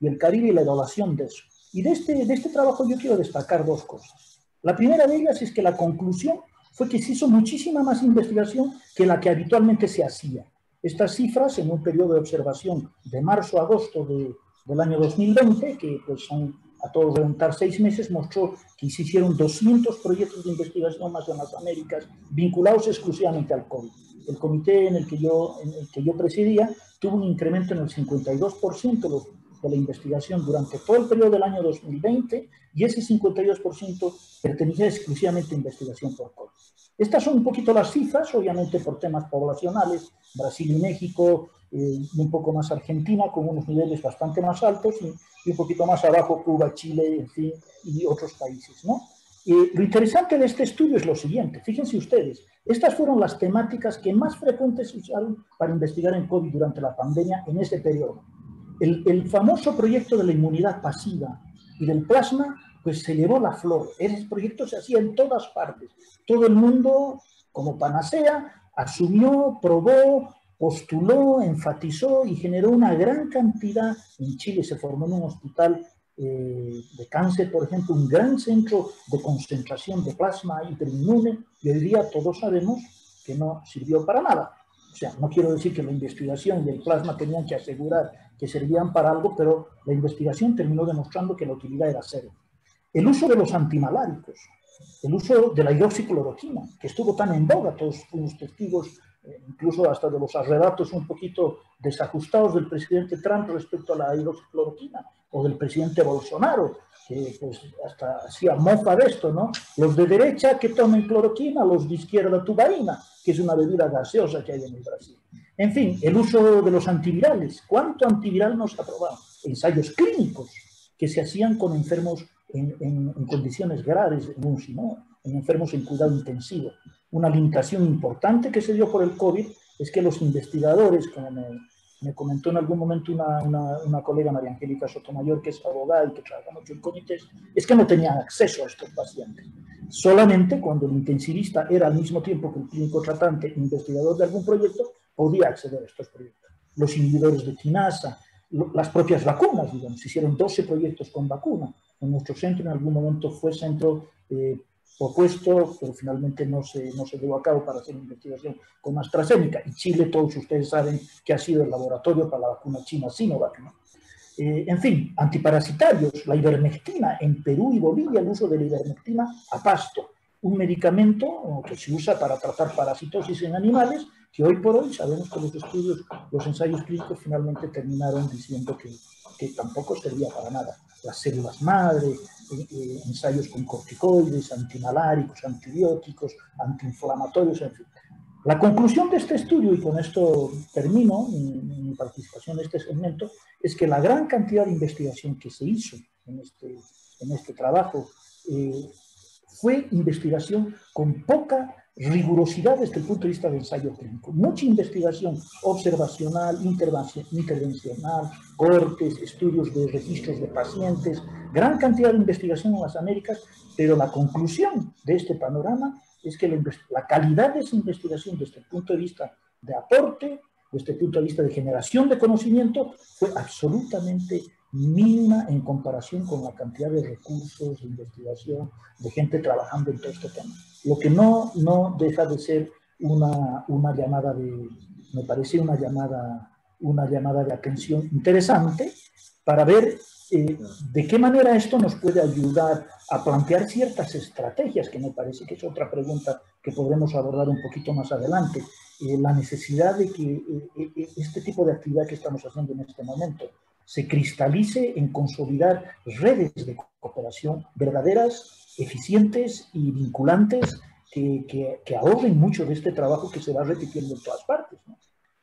y el Caribe y la evaluación de eso. Y de este trabajo yo quiero destacar dos cosas. La primera de ellas es que la conclusión fue que se hizo muchísima más investigación que la que habitualmente se hacía. Estas cifras en un periodo de observación de marzo a agosto del año 2020, que pues son a todos reventar 6 meses, mostró que se hicieron 200 proyectos de investigación más en las Américas vinculados exclusivamente al COVID. El comité en el que yo presidía tuvo un incremento en el 52% de la investigación durante todo el periodo del año 2020 y ese 52% pertenecía exclusivamente a investigación por COVID. Estas son un poquito las cifras, obviamente por temas poblacionales, Brasil y México, y un poco más Argentina, con unos niveles bastante más altos, y un poquito más abajo Cuba, Chile, en fin, y otros países, ¿no? Lo interesante de este estudio es lo siguiente, fíjense ustedes, estas fueron las temáticas que más frecuentes se usaron para investigar en COVID durante la pandemia en ese periodo. El famoso proyecto de la inmunidad pasiva y del plasma, pues se llevó la flor. Ese proyecto se hacía en todas partes. Todo el mundo, como panacea, asumió, probó, postuló, enfatizó y generó una gran cantidad. En Chile se formó en un hospital de cáncer, por ejemplo, un gran centro de concentración de plasma hiperinmune, y hoy día todos sabemos que no sirvió para nada. O sea, no quiero decir que la investigación y el plasma tenían que asegurar que servían para algo, pero la investigación terminó demostrando que la utilidad era cero. El uso de los antimaláricos, el uso de la hidroxicloroquina, que estuvo tan en boga, todos fuimos testigos, incluso hasta de los arrebatos un poquito desajustados del presidente Trump respecto a la hidroxicloroquina, o del presidente Bolsonaro, que pues hasta hacía mofa de esto, ¿no? Los de derecha que tomen cloroquina, los de izquierda tubaína, que es una bebida gaseosa que hay en el Brasil. En fin, el uso de los antivirales. ¿Cuánto antiviral nos ha probado? Ensayos clínicos que se hacían con enfermos en condiciones graves, en enfermos en cuidado intensivo. Una limitación importante que se dio por el COVID es que los investigadores, como me comentó en algún momento una colega, María Angélica Sotomayor, que es abogada y que trabaja mucho en comités, es que no tenían acceso a estos pacientes. Solamente cuando el intensivista era al mismo tiempo que el clínico tratante investigador de algún proyecto, podía acceder a estos proyectos. los inhibidores de quinasa, las propias vacunas, digamos. Se hicieron 12 proyectos con vacuna. En nuestro centro en algún momento fue centro propuesto, pero finalmente no se llevó a cabo para hacer investigación con AstraZeneca. Y Chile, todos ustedes saben que ha sido el laboratorio para la vacuna china Sinovac, ¿no? En fin, antiparasitarios, la ivermectina. En Perú y Bolivia el uso de la ivermectina a pasto, un medicamento que se usa para tratar parasitosis en animales, que hoy por hoy sabemos que los estudios, los ensayos clínicos finalmente terminaron diciendo que tampoco servía para nada. Las células madre, ensayos con corticoides, antimaláricos, antibióticos, antiinflamatorios, en fin. La conclusión de este estudio, y con esto termino mi participación en este segmento, es que la gran cantidad de investigación que se hizo en este trabajo fue investigación con poca rigurosidad desde el punto de vista del ensayo clínico. Mucha investigación observacional, intervencional, cortes, estudios de registros de pacientes, gran cantidad de investigación en las Américas, pero la conclusión de este panorama es que la calidad de esa investigación desde el punto de vista de aporte, desde el punto de vista de generación de conocimiento, fue absolutamente mínima en comparación con la cantidad de recursos, de investigación, de gente trabajando en todo este tema. Lo que no deja de ser una llamada de, me parece una llamada de atención interesante para ver de qué manera esto nos puede ayudar a plantear ciertas estrategias, que me parece que es otra pregunta que podremos abordar un poquito más adelante. La necesidad de que este tipo de actividad que estamos haciendo en este momento se cristalice en consolidar redes de cooperación verdaderas, eficientes y vinculantes que ahorren mucho de este trabajo que se va repitiendo en todas partes, ¿no?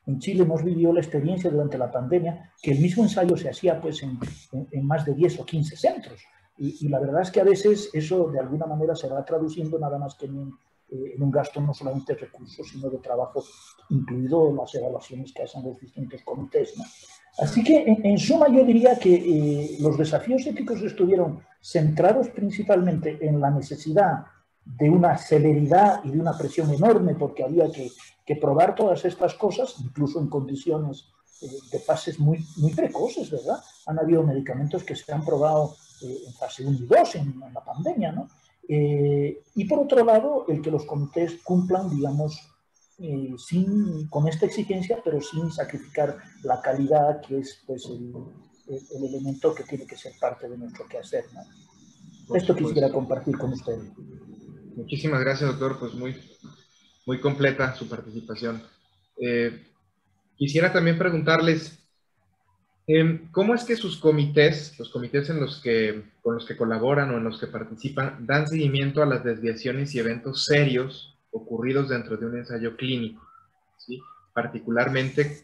En Chile hemos vivido la experiencia durante la pandemia que el mismo ensayo se hacía pues, en más de 10 o 15 centros. Y la verdad es que a veces eso de alguna manera se va traduciendo nada más que en un gasto no solamente de recursos, sino de trabajo, incluido las evaluaciones que hacen los distintos comités, ¿no? Así que, en suma, yo diría que los desafíos éticos estuvieron centrados principalmente en la necesidad de una celeridad y de una presión enorme, porque había que probar todas estas cosas, incluso en condiciones de fases muy precoces, ¿verdad? Han habido medicamentos que se han probado en fase 1 y 2 en la pandemia, ¿no? Y por otro lado, el que los comités cumplan, digamos, con esta exigencia, pero sin sacrificar la calidad, que es pues, el elemento que tiene que ser parte de nuestro quehacer, ¿no? Esto quisiera compartir con ustedes. Muchísimas gracias, doctor. Pues muy completa su participación. Quisiera también preguntarles, ¿cómo es que sus comités, los comités con los que colaboran o en los que participan, dan seguimiento a las desviaciones y eventos serios ocurridos dentro de un ensayo clínico, ¿sí? Particularmente,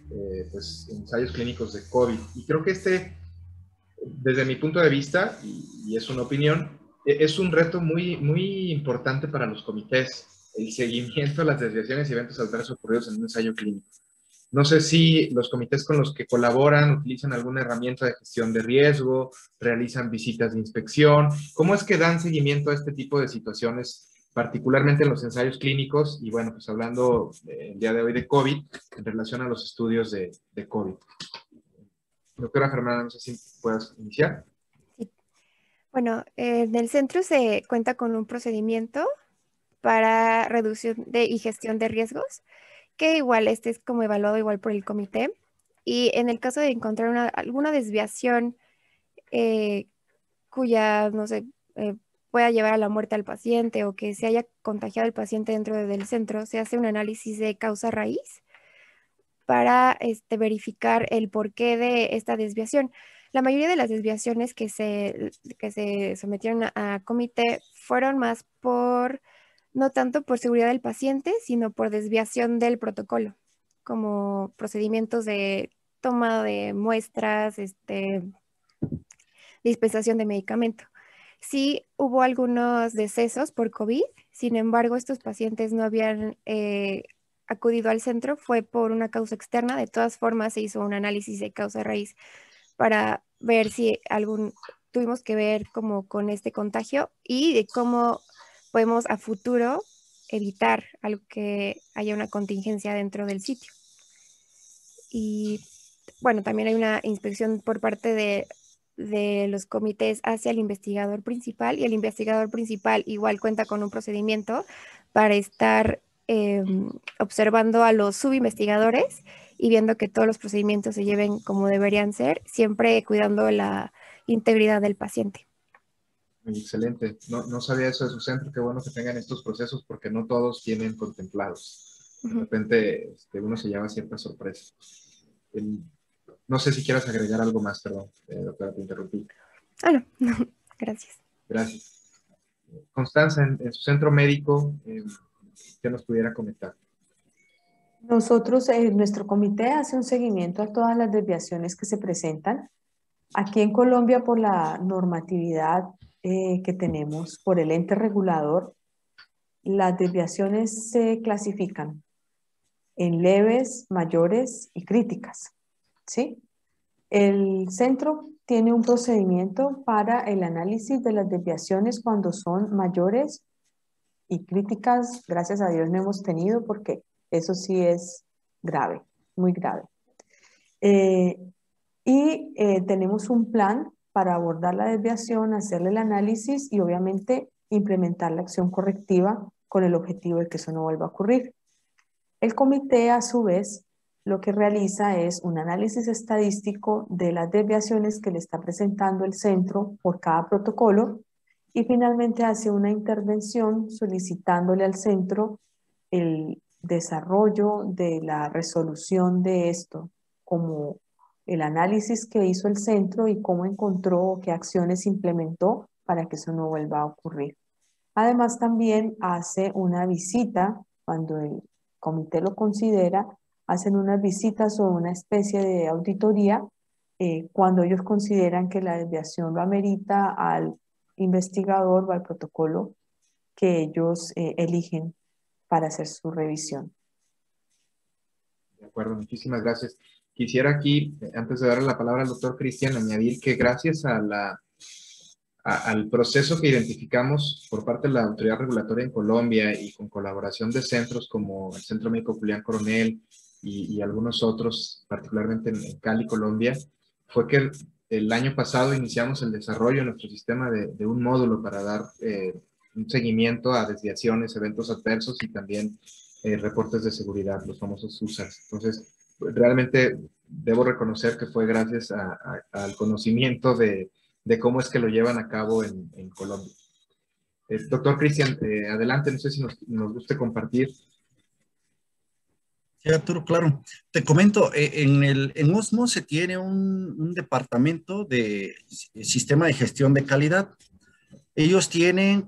pues, ensayos clínicos de COVID? Y creo que desde mi punto de vista, y es una opinión, es un reto muy importante para los comités, el seguimiento a las desviaciones y eventos adversos ocurridos en un ensayo clínico. No sé si los comités con los que colaboran utilizan alguna herramienta de gestión de riesgo, realizan visitas de inspección. ¿Cómo es que dan seguimiento a este tipo de situaciones, particularmente en los ensayos clínicos? Y bueno, pues hablando el día de hoy de COVID, en relación a los estudios de COVID. Doctora Fernanda, no sé si puedas iniciar. Sí. Bueno, en el centro se cuenta con un procedimiento para reducción y gestión de riesgos, que igual es como evaluado igual por el comité. Y en el caso de encontrar alguna desviación cuya, no sé, pueda llevar a la muerte al paciente o que se haya contagiado el paciente dentro del centro, se hace un análisis de causa raíz para verificar el porqué de esta desviación. La mayoría de las desviaciones que se sometieron a comité fueron más no tanto por seguridad del paciente, sino por desviación del protocolo, como procedimientos de toma de muestras, dispensación de medicamento. Sí hubo algunos decesos por COVID, sin embargo, estos pacientes no habían acudido al centro, fue por una causa externa. De todas formas, se hizo un análisis de causa raíz para ver si tuvimos que ver como con este contagio y de cómo podemos a futuro evitar algo que haya una contingencia dentro del sitio. Y bueno, también hay una inspección por parte de los comités hacia el investigador principal, y el investigador principal igual cuenta con un procedimiento para estar observando a los subinvestigadores y viendo que todos los procedimientos se lleven como deberían ser, siempre cuidando la integridad del paciente. Excelente. No sabía eso de su centro. Qué bueno que tengan estos procesos porque no todos tienen contemplados. De repente uno se lleva ciertas sorpresas. No sé si quieras agregar algo más, perdón, doctora, te interrumpí. No, gracias. Gracias. Constanza, en su centro médico, ¿qué nos pudiera comentar? Nosotros, nuestro comité hace un seguimiento a todas las desviaciones que se presentan. Aquí en Colombia, por la normatividad que tenemos, por el ente regulador, las desviaciones se clasifican en leves, mayores y críticas, ¿sí? El centro tiene un procedimiento para el análisis de las desviaciones cuando son mayores y críticas. Gracias a Dios no hemos tenido, porque eso sí es grave, muy grave. Tenemos un plan para abordar la desviación, hacerle el análisis y obviamente implementar la acción correctiva con el objetivo de que eso no vuelva a ocurrir. El comité, a su vez, lo que realiza es un análisis estadístico de las desviaciones que le está presentando el centro por cada protocolo y finalmente hace una intervención solicitándole al centro el desarrollo de la resolución de esto, como el análisis que hizo el centro y cómo encontró, qué acciones implementó para que eso no vuelva a ocurrir. Además, también hace una visita, cuando el comité lo considera, hacen unas visitas o una especie de auditoría cuando ellos consideran que la desviación lo amerita al investigador o al protocolo que ellos eligen para hacer su revisión. De acuerdo, muchísimas gracias. Quisiera aquí, antes de darle la palabra al doctor Cristian, añadir que gracias al proceso que identificamos por parte de la autoridad regulatoria en Colombia y con colaboración de centros como el Centro Médico Julián Coronel y algunos otros, particularmente en Cali, Colombia, fue que el año pasado iniciamos el desarrollo en nuestro sistema de un módulo para dar un seguimiento a desviaciones, eventos adversos y también reportes de seguridad, los famosos USARs. Entonces, realmente debo reconocer que fue gracias al conocimiento de cómo es que lo llevan a cabo en Colombia. Doctor Cristian, adelante, no sé si nos guste compartir. Sí, Arturo, claro. Te comento, en OSMO se tiene un departamento de sistema de gestión de calidad. Ellos tienen,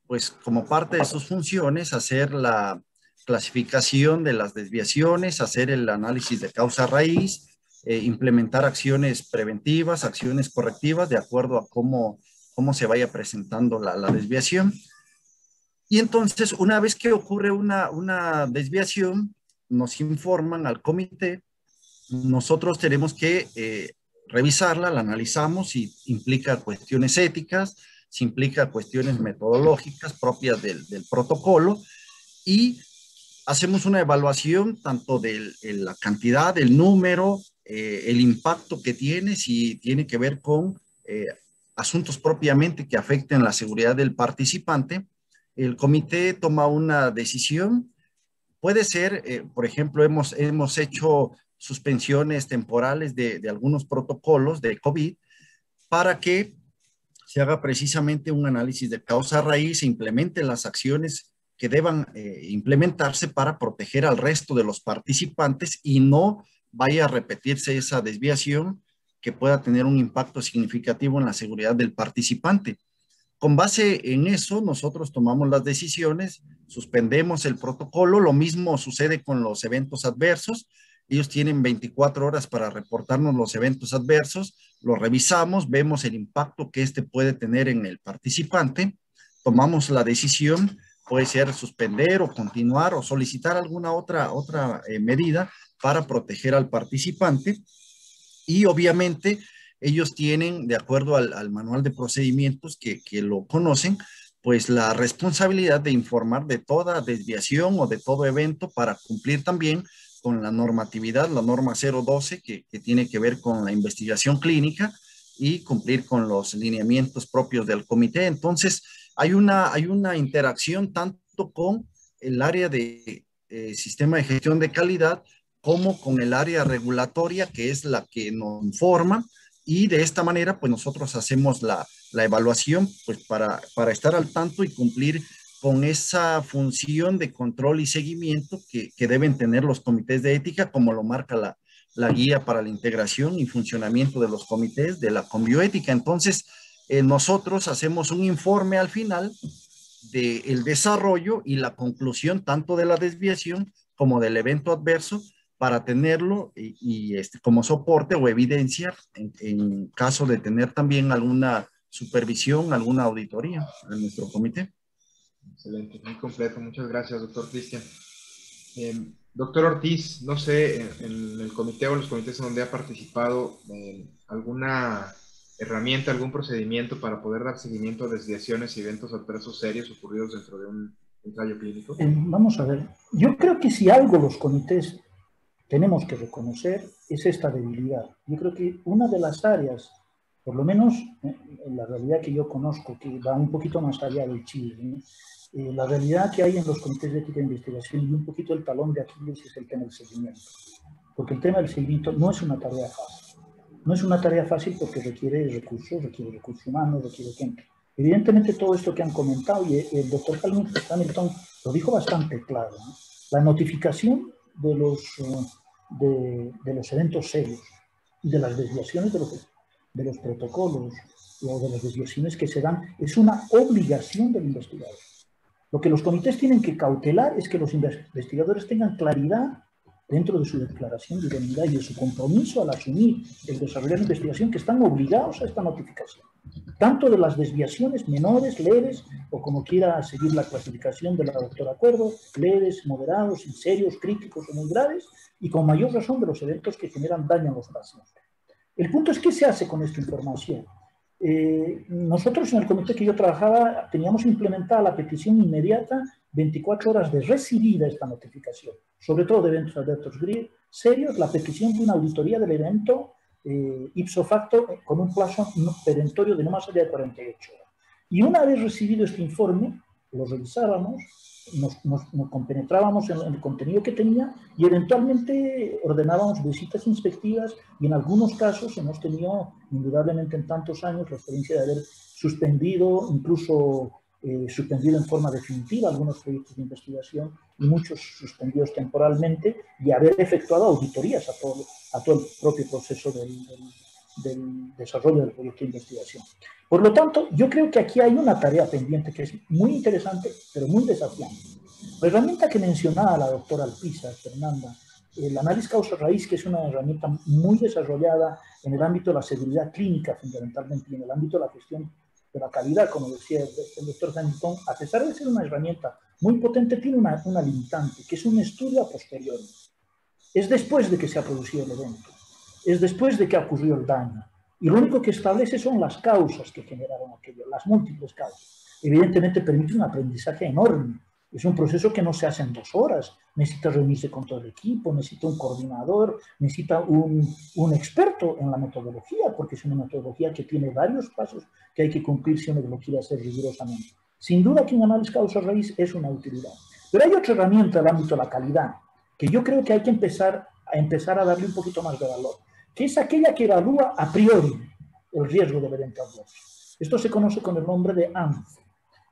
pues como parte de sus funciones, hacer la clasificación de las desviaciones, hacer el análisis de causa raíz, implementar acciones preventivas, acciones correctivas, de acuerdo a cómo se vaya presentando la desviación. Y entonces, una vez que ocurre una desviación, nos informan al comité, nosotros tenemos que revisarla, la analizamos, si implica cuestiones éticas, si implica cuestiones metodológicas propias del protocolo, y hacemos una evaluación tanto de la cantidad, el número, el impacto que tiene, si tiene que ver con asuntos propiamente que afecten la seguridad del participante. El comité toma una decisión. Puede ser, por ejemplo, hemos hecho suspensiones temporales de algunos protocolos de COVID para que se haga precisamente un análisis de causa raíz, se implementen las acciones que deban implementarse para proteger al resto de los participantes y no vaya a repetirse esa desviación que pueda tener un impacto significativo en la seguridad del participante. Con base en eso, nosotros tomamos las decisiones, suspendemos el protocolo. Lo mismo sucede con los eventos adversos. Ellos tienen 24 horas para reportarnos los eventos adversos, los revisamos, vemos el impacto que este puede tener en el participante, tomamos la decisión, puede ser suspender o continuar o solicitar alguna otra medida para proteger al participante. Y obviamente ellos tienen, de acuerdo al manual de procedimientos que lo conocen, pues la responsabilidad de informar de toda desviación o de todo evento para cumplir también con la normatividad, la norma 012, que tiene que ver con la investigación clínica y cumplir con los lineamientos propios del comité. Entonces, hay una interacción tanto con el área de sistema de gestión de calidad como con el área regulatoria, que es la que nos informa, y de esta manera, pues nosotros hacemos la evaluación, pues para estar al tanto y cumplir con esa función de control y seguimiento que deben tener los comités de ética, como lo marca la guía para la integración y funcionamiento de los comités de la Conbioética. Entonces, nosotros hacemos un informe al final del desarrollo y la conclusión tanto de la desviación como del evento adverso, para tenerlo como soporte o evidencia en caso de tener también alguna supervisión, alguna auditoría en nuestro comité. Excelente, muy completo. Muchas gracias, doctor Cristian. Doctor Ortiz, no sé, en el comité o en los comités en donde ha participado, ¿alguna herramienta, algún procedimiento para poder dar seguimiento a desviaciones y eventos adversos serios ocurridos dentro de un ensayo clínico? Vamos a ver, yo creo que si algo los comités tenemos que reconocer es esta debilidad. Yo creo que una de las áreas, por lo menos en la realidad que yo conozco, que va un poquito más allá del Chile, la realidad que hay en los comités de ética de investigación y un poquito el talón de Aquiles es el tema del seguimiento. Porque el tema del seguimiento no es una tarea fácil. No es una tarea fácil porque requiere recursos humanos, requiere tiempo. Evidentemente todo esto que han comentado, y el doctor Hamilton lo dijo bastante claro, ¿no? La notificación de los eventos serios y de las desviaciones de los protocolos o de las desviaciones que se dan es una obligación del investigador. Lo que los comités tienen que cautelar es que los investigadores tengan claridad dentro de su declaración de idoneidad y de su compromiso al asumir el desarrollo de la investigación, que están obligados a esta notificación, tanto de las desviaciones menores, leves, o como quiera seguir la clasificación de la doctora Cuervo, leves, moderados, serios, críticos o muy graves, y con mayor razón de los eventos que generan daño a los pacientes. El punto es qué se hace con esta información. Nosotros en el comité que yo trabajaba teníamos implementada la petición inmediata 24 horas de recibida esta notificación, sobre todo de eventos adversos serios, la petición de una auditoría del evento ipso facto con un plazo perentorio de no más allá de 48 horas. Y una vez recibido este informe, lo revisábamos, nos compenetrábamos en el contenido que tenía y eventualmente ordenábamos visitas inspectivas, y en algunos casos hemos tenido, indudablemente en tantos años, la experiencia de haber suspendido, incluso suspendido en forma definitiva algunos proyectos de investigación y muchos suspendidos temporalmente, y haber efectuado auditorías a todo el propio proceso del desarrollo del proyecto de investigación. Por lo tanto, yo creo que aquí hay una tarea pendiente que es muy interesante, pero muy desafiante. La herramienta que mencionaba la doctora Alpizar, Fernanda, el análisis causa-raíz, que es una herramienta muy desarrollada en el ámbito de la seguridad clínica, fundamentalmente, y en el ámbito de la gestión de la calidad, como decía el doctor Hamilton, a pesar de ser una herramienta muy potente, tiene una limitante, que es un estudio a posteriori. Es después de que se ha producido el evento, es después de que ha ocurrido el daño, y lo único que establece son las causas que generaron aquello, las múltiples causas. Evidentemente permite un aprendizaje enorme. Es un proceso que no se hace en 2 horas. Necesita reunirse con todo el equipo, necesita un coordinador, necesita un experto en la metodología, porque es una metodología que tiene varios pasos que hay que cumplir si uno lo quiere hacer rigurosamente. Sin duda que un análisis causa-raíz es una utilidad. Pero hay otra herramienta del ámbito de la calidad, que yo creo que hay que empezar a darle un poquito más de valor, que es aquella que evalúa a priori el riesgo del evento adverso. Esto se conoce con el nombre de AMF,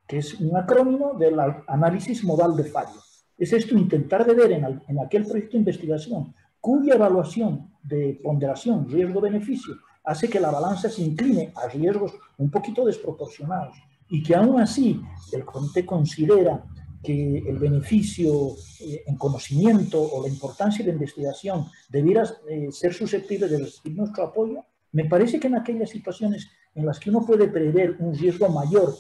que es un acrónimo del análisis modal de fallo. Es esto, intentar de ver en aquel proyecto de investigación cuya evaluación de ponderación riesgo-beneficio hace que la balanza se incline a riesgos un poquito desproporcionados, y que aún así el comité considera que el beneficio en conocimiento o la importancia de la investigación debiera ser susceptible de recibir nuestro apoyo. Me parece que en aquellas situaciones en las que uno puede prever un riesgo mayor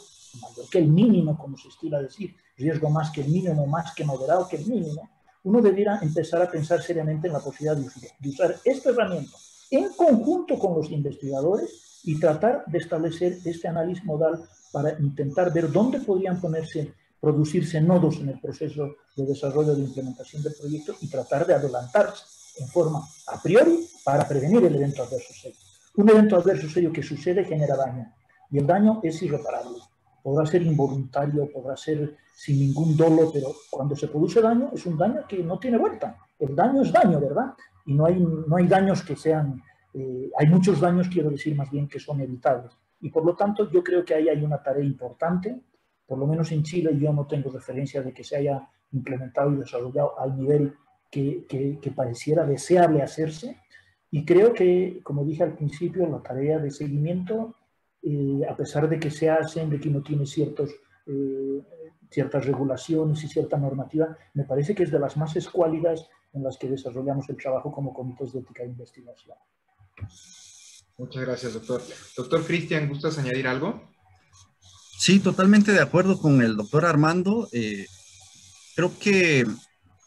que el mínimo, como se estila decir, riesgo más que el mínimo, más que moderado que el mínimo, uno debiera empezar a pensar seriamente en la posibilidad de usar esta herramienta en conjunto con los investigadores y tratar de establecer este análisis modal para intentar ver dónde podrían ponerse producirse nodos en el proceso de desarrollo de implementación del proyecto y tratar de adelantarse en forma a priori para prevenir el evento adverso serio. Un evento adverso serio que sucede genera daño y el daño es irreparable. Podrá ser involuntario, podrá ser sin ningún dolo, pero cuando se produce daño es un daño que no tiene vuelta. El daño es daño, ¿verdad? Y no hay daños que sean, hay muchos daños, quiero decir más bien, que son evitables. Y por lo tanto yo creo que ahí hay una tarea importante. Por lo menos en Chile yo no tengo referencia de que se haya implementado y desarrollado al nivel que pareciera deseable hacerse. Y creo que, como dije al principio, la tarea de seguimiento, a pesar de que se hacen, de que no tiene ciertas regulaciones y cierta normativa, me parece que es de las más escuálidas en las que desarrollamos el trabajo como comités de ética de investigación. Muchas gracias, doctor. Doctor Cristian, ¿gustas añadir algo? Sí, totalmente de acuerdo con el doctor Armando. Creo que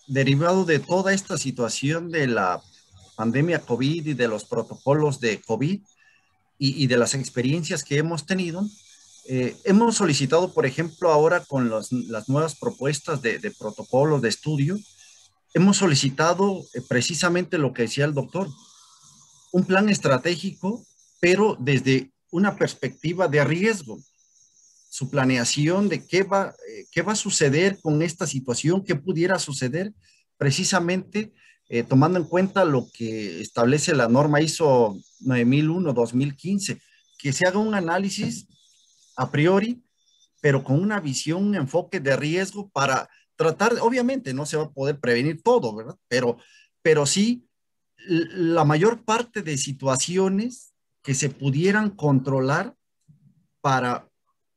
derivado de toda esta situación de la pandemia COVID y de los protocolos de COVID y de las experiencias que hemos tenido, hemos solicitado, por ejemplo, ahora con las nuevas propuestas de protocolos de estudio, hemos solicitado precisamente lo que decía el doctor, un plan estratégico, pero desde una perspectiva de riesgo. Su planeación de qué va a suceder con esta situación, qué pudiera suceder, precisamente tomando en cuenta lo que establece la norma ISO 9001-2015, que se haga un análisis a priori, pero con una visión, un enfoque de riesgo para tratar, obviamente no se va a poder prevenir todo, ¿verdad? Pero sí la mayor parte de situaciones que se pudieran controlar para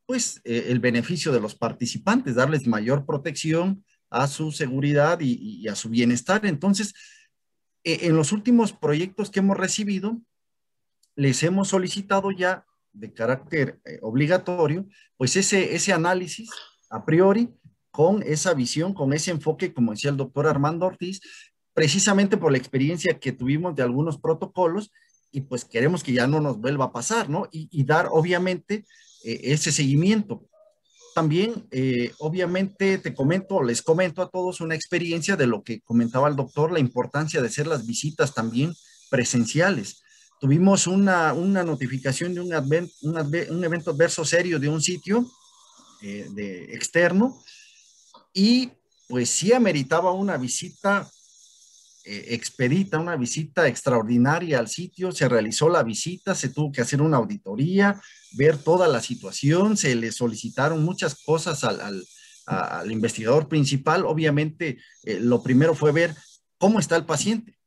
pues el beneficio de los participantes, darles mayor protección a su seguridad y a su bienestar. Entonces, en los últimos proyectos que hemos recibido, les hemos solicitado ya de carácter obligatorio, pues ese análisis a priori, con esa visión, con ese enfoque, como decía el doctor Armando Ortiz, precisamente por la experiencia que tuvimos de algunos protocolos, y pues queremos que ya no nos vuelva a pasar, ¿no? Y dar, obviamente, ese seguimiento. También, obviamente, les comento a todos una experiencia de lo que comentaba el doctor, la importancia de hacer las visitas también presenciales. Tuvimos una notificación de un evento adverso serio de un sitio externo y pues sí ameritaba una visita expedita, una visita extraordinaria al sitio. Se realizó la visita, se tuvo que hacer una auditoría, ver toda la situación, se le solicitaron muchas cosas al investigador principal. Obviamente, lo primero fue ver cómo está el paciente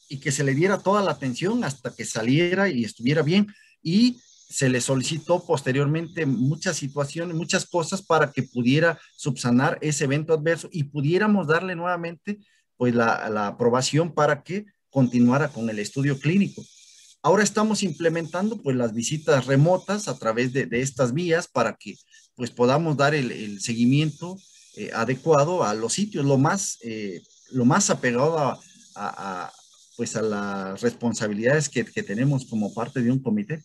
y que se le diera toda la atención hasta que saliera y estuviera bien, y se le solicitó posteriormente muchas situaciones, muchas cosas para que pudiera subsanar ese evento adverso y pudiéramos darle nuevamente pues la aprobación para que continuara con el estudio clínico. Ahora estamos implementando pues las visitas remotas a través de estas vías para que pues podamos dar el seguimiento adecuado a los sitios, lo más apegado pues a las responsabilidades que tenemos como parte de un comité.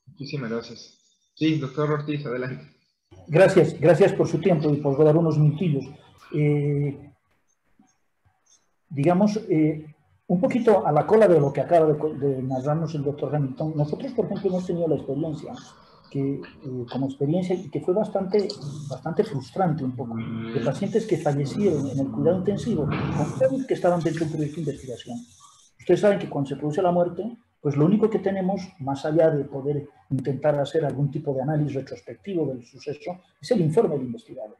Muchísimas gracias. Sí, doctor Ortiz, adelante. Gracias por su tiempo y por dar unos minutillos. Digamos, un poquito a la cola de lo que acaba de narrarnos el doctor Hamilton, nosotros, por ejemplo, hemos tenido la experiencia, como experiencia, y que fue bastante frustrante un poco, de pacientes que fallecieron en el cuidado intensivo con COVID que estaban dentro de un proyecto de investigación. Ustedes saben que cuando se produce la muerte, pues lo único que tenemos, más allá de poder intentar hacer algún tipo de análisis retrospectivo del suceso, es el informe del investigador.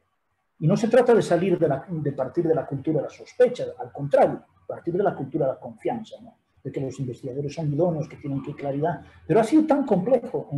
Y no se trata de salir de partir de la cultura de la sospecha, al contrario, partir de la cultura de la confianza, ¿no? De que los investigadores son idóneos, que tienen que claridad. Pero ha sido tan complejo,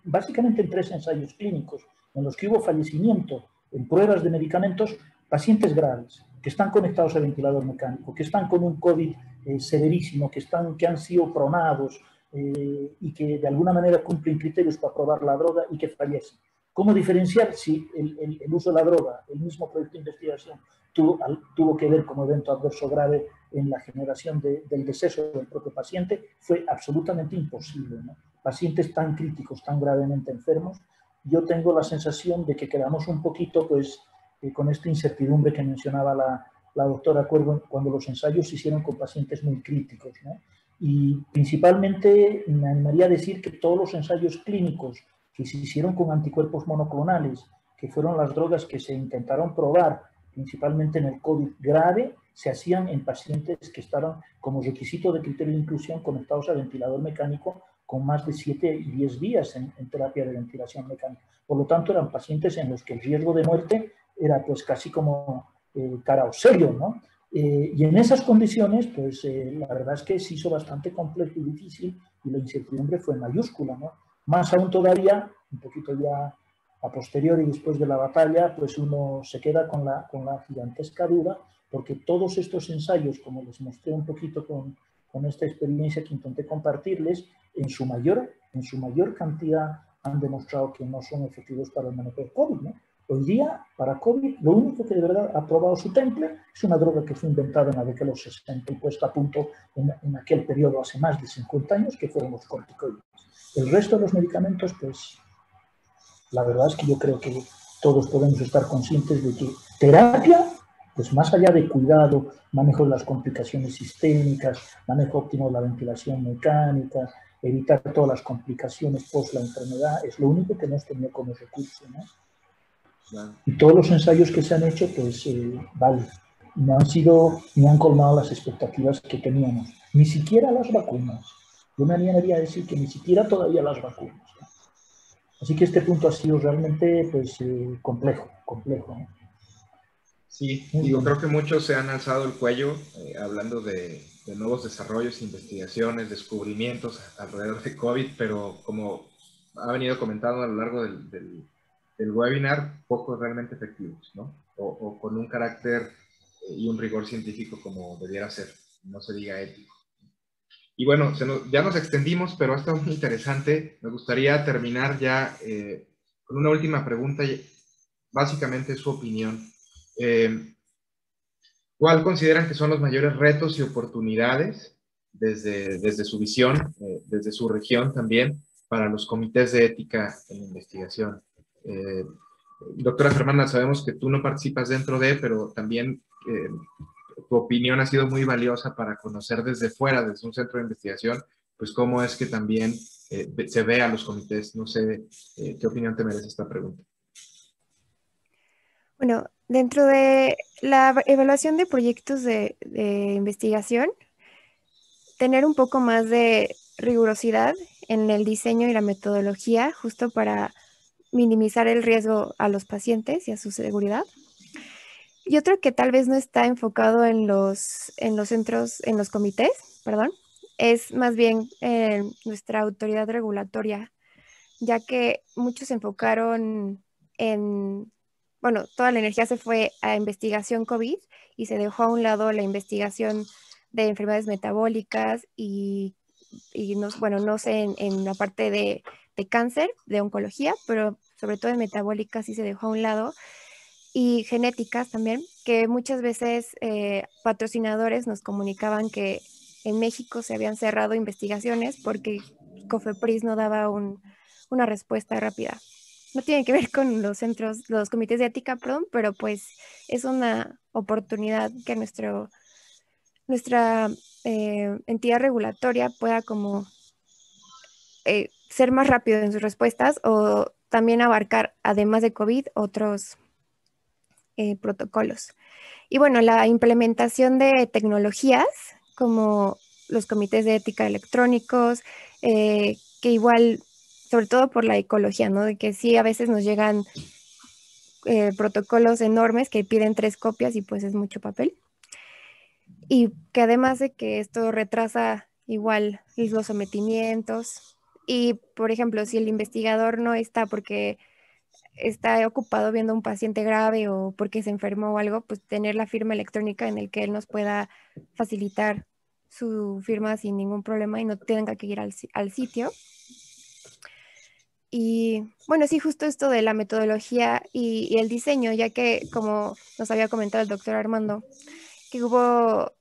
básicamente en 3 ensayos clínicos, en los que hubo fallecimiento en pruebas de medicamentos, pacientes graves, que están conectados al ventilador mecánico, que están con un COVID severísimo, que han sido pronados y que de alguna manera cumplen criterios para probar la droga y que fallecen. ¿Cómo diferenciar si el uso de la droga, el mismo proyecto de investigación, tuvo que ver como evento adverso grave en la generación del deceso del propio paciente? Fue absolutamente imposible, ¿no? Pacientes tan críticos, tan gravemente enfermos, yo tengo la sensación de que quedamos un poquito pues, con esta incertidumbre que mencionaba la doctora Cuervo cuando los ensayos se hicieron con pacientes muy críticos, ¿no? Y principalmente me animaría a decir que todos los ensayos clínicos que se hicieron con anticuerpos monoclonales, que fueron las drogas que se intentaron probar principalmente en el COVID grave, se hacían en pacientes que estaban como requisito de criterio de inclusión conectados a ventilador mecánico con más de 7 y 10 días en terapia de ventilación mecánica. Por lo tanto, eran pacientes en los que el riesgo de muerte era pues casi como cara o serio, ¿no? Y en esas condiciones, pues la verdad es que se hizo bastante complejo y difícil y la incertidumbre fue mayúscula, ¿no? Más aún todavía, un poquito ya a posteriori después de la batalla, pues uno se queda con la gigantesca duda, porque todos estos ensayos, como les mostré un poquito con esta experiencia que intenté compartirles, en su mayor cantidad han demostrado que no son efectivos para el manejo del COVID, ¿no? Hoy día, para COVID, lo único que de verdad ha probado su temple es una droga que fue inventada en la década de los 60 y puesta a punto en aquel periodo hace más de 50 años, que fueron los corticoides. El resto de los medicamentos, pues, la verdad es que yo creo que todos podemos estar conscientes de que terapia, pues más allá de cuidado, manejo de las complicaciones sistémicas, manejo óptimo de la ventilación mecánica, evitar todas las complicaciones post la enfermedad, es lo único que hemos tenido como recurso, ¿no? Claro. Y todos los ensayos que se han hecho, pues, vale, no han sido, ni han colmado las expectativas que teníamos. Ni siquiera las vacunas. Yo me animaría a decir que ni siquiera todavía las vacunas, ¿no? Así que este punto ha sido realmente, pues, complejo, ¿no? Sí, digo, creo que muchos se han alzado el cuello hablando de nuevos desarrollos, investigaciones, descubrimientos alrededor de COVID, pero como ha venido comentando a lo largo del webinar, pocos realmente efectivos, ¿no? O con un carácter y un rigor científico como debiera ser, no se diga ético. Y bueno, ya nos extendimos, pero ha estado muy interesante. Me gustaría terminar ya con una última pregunta, básicamente su opinión. ¿Cuál consideran que son los mayores retos y oportunidades desde su visión, desde su región también, para los comités de ética en investigación? Doctora Fernanda, sabemos que tú no participas dentro de, pero también tu opinión ha sido muy valiosa para conocer desde fuera, desde un centro de investigación, pues cómo es que también se ve a los comités. No sé qué opinión te merece esta pregunta. Bueno, dentro de la evaluación de proyectos de investigación, tener un poco más de rigurosidad en el diseño y la metodología, justo para minimizar el riesgo a los pacientes y a su seguridad. Y otro que tal vez no está enfocado en los centros, en los comités, perdón, es más bien nuestra autoridad regulatoria, ya que muchos se enfocaron en, bueno, toda la energía se fue a investigación COVID y se dejó a un lado la investigación de enfermedades metabólicas y bueno, no sé en la parte de cáncer, de oncología, pero sobre todo en metabólicas sí se dejó a un lado, y genéticas también, que muchas veces patrocinadores nos comunicaban que en México se habían cerrado investigaciones porque COFEPRIS no daba una respuesta rápida. No tiene que ver con los centros, los comités de ética, perdón, pero pues es una oportunidad que nuestra entidad regulatoria pueda como ser más rápido en sus respuestas o también abarcar, además de COVID, otros protocolos. Y bueno, la implementación de tecnologías como los comités de ética electrónicos, que igual, sobre todo por la ecología, ¿no? De que sí, a veces nos llegan protocolos enormes que piden 3 copias y pues es mucho papel. Y que además de que esto retrasa igual los sometimientos. Y, por ejemplo, si el investigador no está porque está ocupado viendo a un paciente grave o porque se enfermó o algo, pues tener la firma electrónica en el que él nos pueda facilitar su firma sin ningún problema y no tenga que ir al sitio. Y bueno, sí, justo esto de la metodología y el diseño, ya que como nos había comentado el doctor Armando, que hubo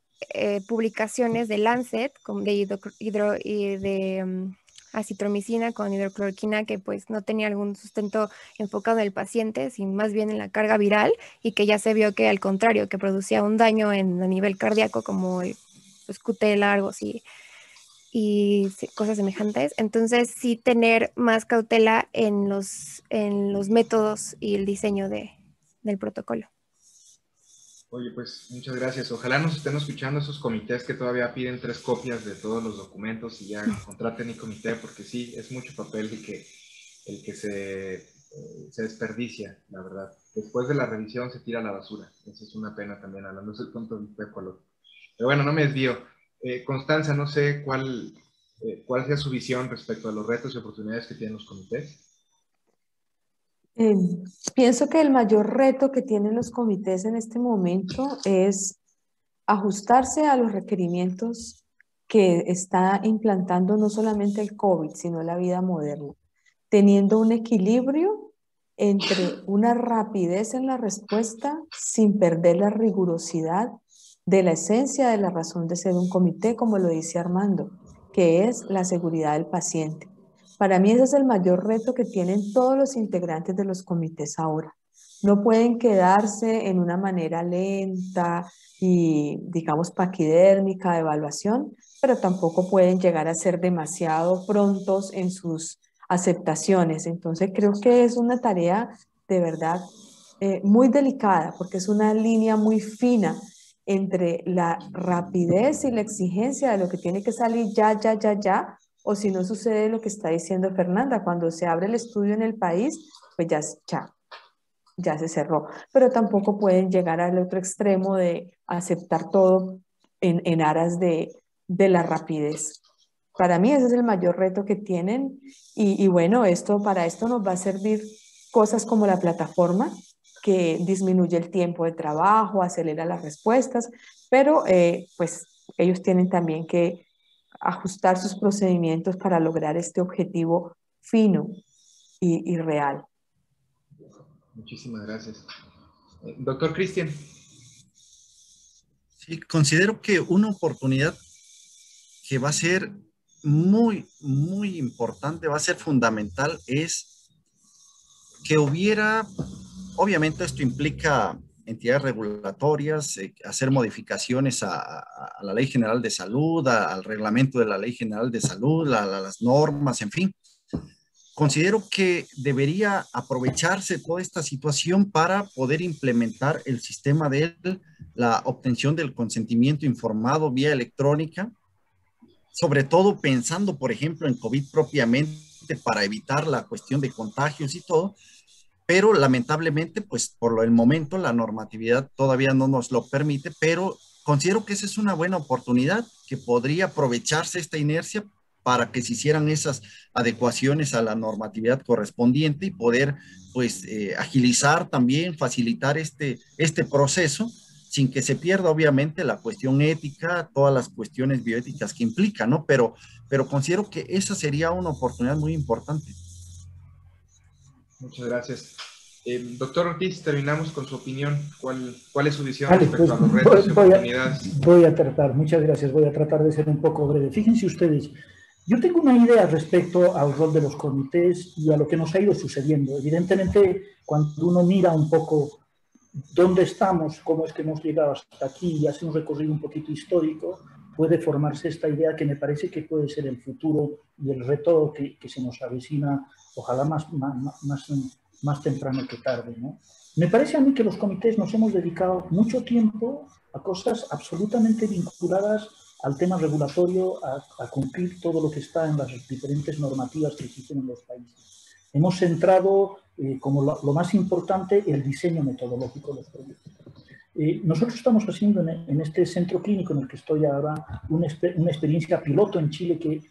publicaciones de Lancet, de acitromicina con hidrocloroquina, que pues no tenía algún sustento enfocado en el paciente, sino más bien en la carga viral, y que ya se vio que al contrario, que producía un daño a nivel cardíaco como el QT largos y cosas semejantes. Entonces sí tener más cautela en los métodos y el diseño del protocolo. Oye, pues muchas gracias. Ojalá nos estén escuchando esos comités que todavía piden 3 copias de todos los documentos y ya contraten mi comité, porque sí, es mucho papel el que se desperdicia, la verdad. Después de la revisión se tira a la basura. Eso es una pena también, hablando desde el punto de vista ecológico. Pero bueno, no me desvío. Constanza, no sé cuál sea su visión respecto a los retos y oportunidades que tienen los comités. Pienso que el mayor reto que tienen los comités en este momento es ajustarse a los requerimientos que está implantando no solamente el COVID, sino la vida moderna, teniendo un equilibrio entre una rapidez en la respuesta sin perder la rigurosidad de la esencia de la razón de ser un comité, como lo dice Armando, que es la seguridad del paciente. Para mí ese es el mayor reto que tienen todos los integrantes de los comités ahora. No pueden quedarse en una manera lenta y, digamos, paquidérmica de evaluación, pero tampoco pueden llegar a ser demasiado prontos en sus aceptaciones. Entonces creo que es una tarea de verdad muy delicada, porque es una línea muy fina entre la rapidez y la exigencia de lo que tiene que salir ya, o si no sucede lo que está diciendo Fernanda, cuando se abre el estudio en el país, pues ya se cerró. Pero tampoco pueden llegar al otro extremo de aceptar todo en aras de la rapidez. Para mí ese es el mayor reto que tienen y bueno, para esto nos va a servir cosas como la plataforma, que disminuye el tiempo de trabajo, acelera las respuestas, pero pues ellos tienen también que ajustar sus procedimientos para lograr este objetivo fino y real. Muchísimas gracias. Doctor Cristian. Sí, considero que una oportunidad que va a ser muy, muy importante, va a ser fundamental, es que hubiera, obviamente esto implica entidades regulatorias, hacer modificaciones a la Ley General de Salud, al reglamento de la Ley General de Salud, a las normas, en fin. Considero que debería aprovecharse toda esta situación para poder implementar el sistema de la obtención del consentimiento informado vía electrónica, sobre todo pensando, por ejemplo, en COVID propiamente para evitar la cuestión de contagios y todo, pero lamentablemente, pues por el momento la normatividad todavía no nos lo permite, pero considero que esa es una buena oportunidad, que podría aprovecharse esta inercia para que se hicieran esas adecuaciones a la normatividad correspondiente y poder, pues, agilizar también, facilitar este proceso, sin que se pierda obviamente la cuestión ética, todas las cuestiones bioéticas que implica, ¿no? Pero considero que esa sería una oportunidad muy importante. Muchas gracias. Doctor Ortiz, terminamos con su opinión. ¿Cuál es su visión Vale, respecto pues a los retos y oportunidades? voy a tratar, muchas gracias, voy a tratar de ser un poco breve. Fíjense ustedes, yo tengo una idea respecto al rol de los comités y a lo que nos ha ido sucediendo. Evidentemente, cuando uno mira un poco dónde estamos, cómo es que hemos llegado hasta aquí y hace un recorrido un poquito histórico, puede formarse esta idea que me parece que puede ser el futuro y el reto que se nos avecina, ojalá más temprano que tarde, ¿no? Me parece a mí que los comités nos hemos dedicado mucho tiempo a cosas absolutamente vinculadas al tema regulatorio, a cumplir todo lo que está en las diferentes normativas que existen en los países. Hemos centrado como lo más importante el diseño metodológico de los proyectos. Nosotros estamos haciendo en este centro clínico en el que estoy ahora una experiencia piloto en Chile que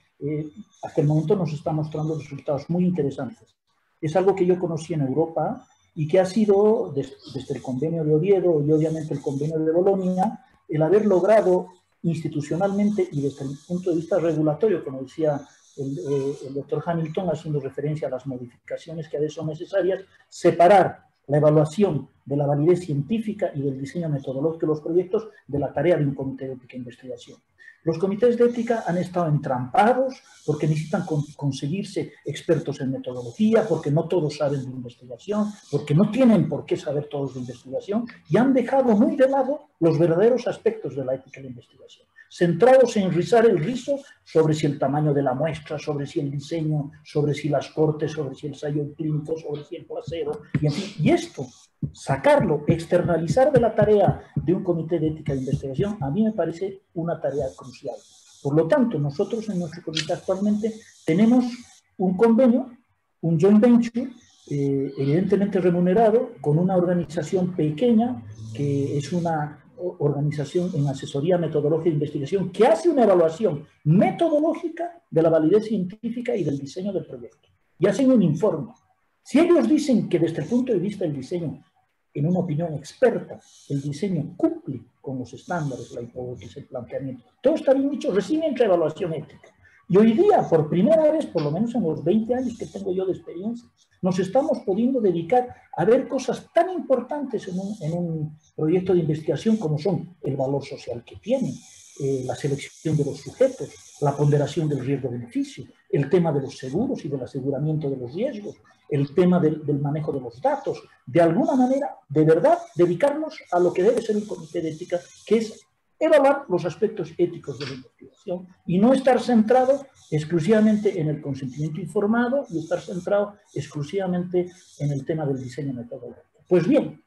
hasta el momento nos está mostrando resultados muy interesantes. Es algo que yo conocí en Europa y que ha sido desde el convenio de Oviedo y obviamente el convenio de Bolonia, el haber logrado institucionalmente y desde el punto de vista regulatorio, como decía el doctor Hamilton, haciendo referencia a las modificaciones que a veces son necesarias, separar la evaluación de la validez científica y del diseño metodológico de los proyectos de la tarea de un comité de ética e investigación. Los comités de ética han estado entrampados porque necesitan conseguirse expertos en metodología, porque no todos saben de investigación, porque no tienen por qué saber todos de investigación, y han dejado muy de lado los verdaderos aspectos de la ética de la investigación, centrados en rizar el rizo sobre si el tamaño de la muestra, sobre si el diseño, sobre si las cortes, sobre si el ensayo clínico, sobre si el placebo, y en fin, y esto, sacarlo, externalizar de la tarea de un comité de ética de investigación, a mí me parece una tarea crucial. Por lo tanto, nosotros en nuestro comité actualmente tenemos un convenio, un joint venture, evidentemente remunerado, con una organización pequeña, que es una organización en asesoría metodológica de investigación, que hace una evaluación metodológica de la validez científica y del diseño del proyecto. Y hacen un informe. Si ellos dicen que desde el punto de vista del diseño, en una opinión experta, el diseño cumple con los estándares, la hipótesis, el planteamiento, todo está bien dicho, recién entra evaluación ética. Y hoy día, por primera vez, por lo menos en los 20 años que tengo yo de experiencia, nos estamos pudiendo dedicar a ver cosas tan importantes en un proyecto de investigación como son el valor social que tiene, la selección de los sujetos, la ponderación del riesgo-beneficio, el tema de los seguros y del aseguramiento de los riesgos, el tema del manejo de los datos. De alguna manera, de verdad, dedicarnos a lo que debe ser un comité de ética, que es evaluar los aspectos éticos de la investigación y no estar centrado exclusivamente en el consentimiento informado y estar centrado exclusivamente en el tema del diseño metodológico. Pues bien,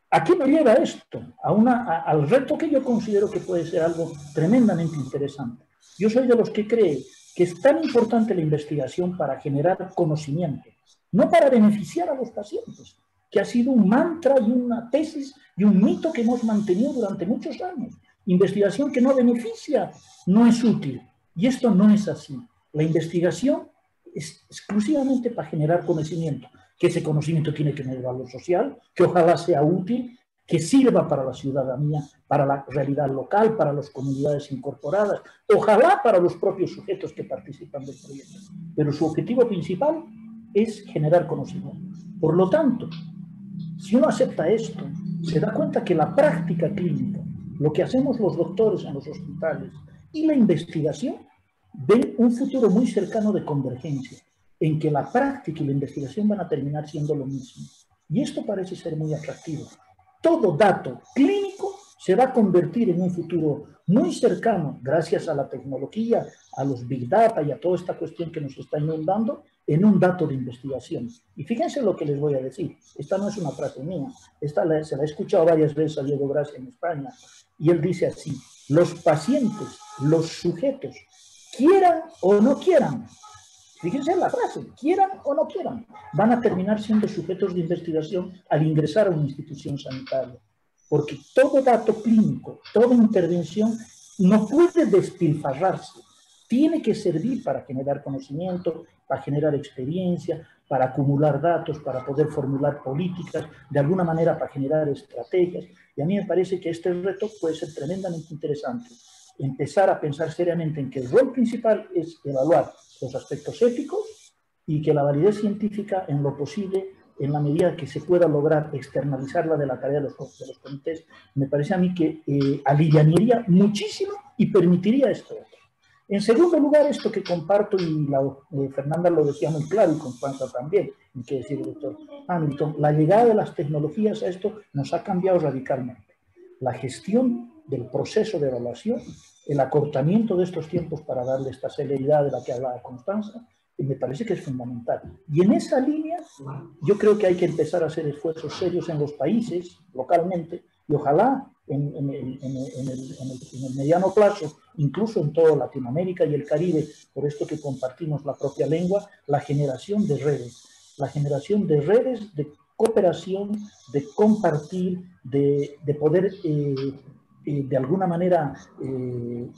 ¿a qué me lleva esto? Al reto que yo considero que puede ser algo tremendamente interesante. Yo soy de los que cree que es tan importante la investigación para generar conocimiento, no para beneficiar a los pacientes, que ha sido un mantra y una tesis y un mito que hemos mantenido durante muchos años. Investigación que no beneficia no es útil. Y esto no es así. La investigación es exclusivamente para generar conocimiento, que ese conocimiento tiene que tener valor social, que ojalá sea útil, que sirva para la ciudadanía, para la realidad local, para las comunidades incorporadas, ojalá para los propios sujetos que participan del proyecto. Pero su objetivo principal es generar conocimiento. Por lo tanto, si uno acepta esto, se da cuenta que la práctica clínica, lo que hacemos los doctores en los hospitales y la investigación, ven un futuro muy cercano de convergencia, en que la práctica y la investigación van a terminar siendo lo mismo. Y esto parece ser muy atractivo. Todo dato clínico se va a convertir en un futuro muy cercano, gracias a la tecnología, a los big data y a toda esta cuestión que nos está inundando, en un dato de investigación. Y fíjense lo que les voy a decir. Esta no es una frase mía. Se la he escuchado varias veces a Diego Gracia en España. Y él dice así: los pacientes, los sujetos, quieran o no quieran, fíjense la frase, quieran o no quieran, van a terminar siendo sujetos de investigación al ingresar a una institución sanitaria. Porque todo dato clínico, toda intervención no puede despilfarrarse. Tiene que servir para generar conocimiento, para generar experiencia, para acumular datos, para poder formular políticas, de alguna manera para generar estrategias. Y a mí me parece que este reto puede ser tremendamente interesante. Empezar a pensar seriamente en que el rol principal es evaluar los aspectos éticos y que la validez científica, en lo posible, en la medida que se pueda lograr externalizarla de la tarea de los comités, me parece a mí que aliviaría muchísimo y permitiría esto. En segundo lugar, esto que comparto, y Fernanda lo decía muy claro, y con Juanca también, hay que decir el doctor Hamilton, la llegada de las tecnologías a esto nos ha cambiado radicalmente. La gestión del proceso de evaluación, el acortamiento de estos tiempos para darle esta celeridad de la que hablaba Constanza, me parece que es fundamental. Y en esa línea, yo creo que hay que empezar a hacer esfuerzos serios en los países, localmente, y ojalá en el mediano plazo, incluso en toda Latinoamérica y el Caribe, por esto que compartimos la propia lengua, la generación de redes de cooperación, de compartir, de poder de alguna manera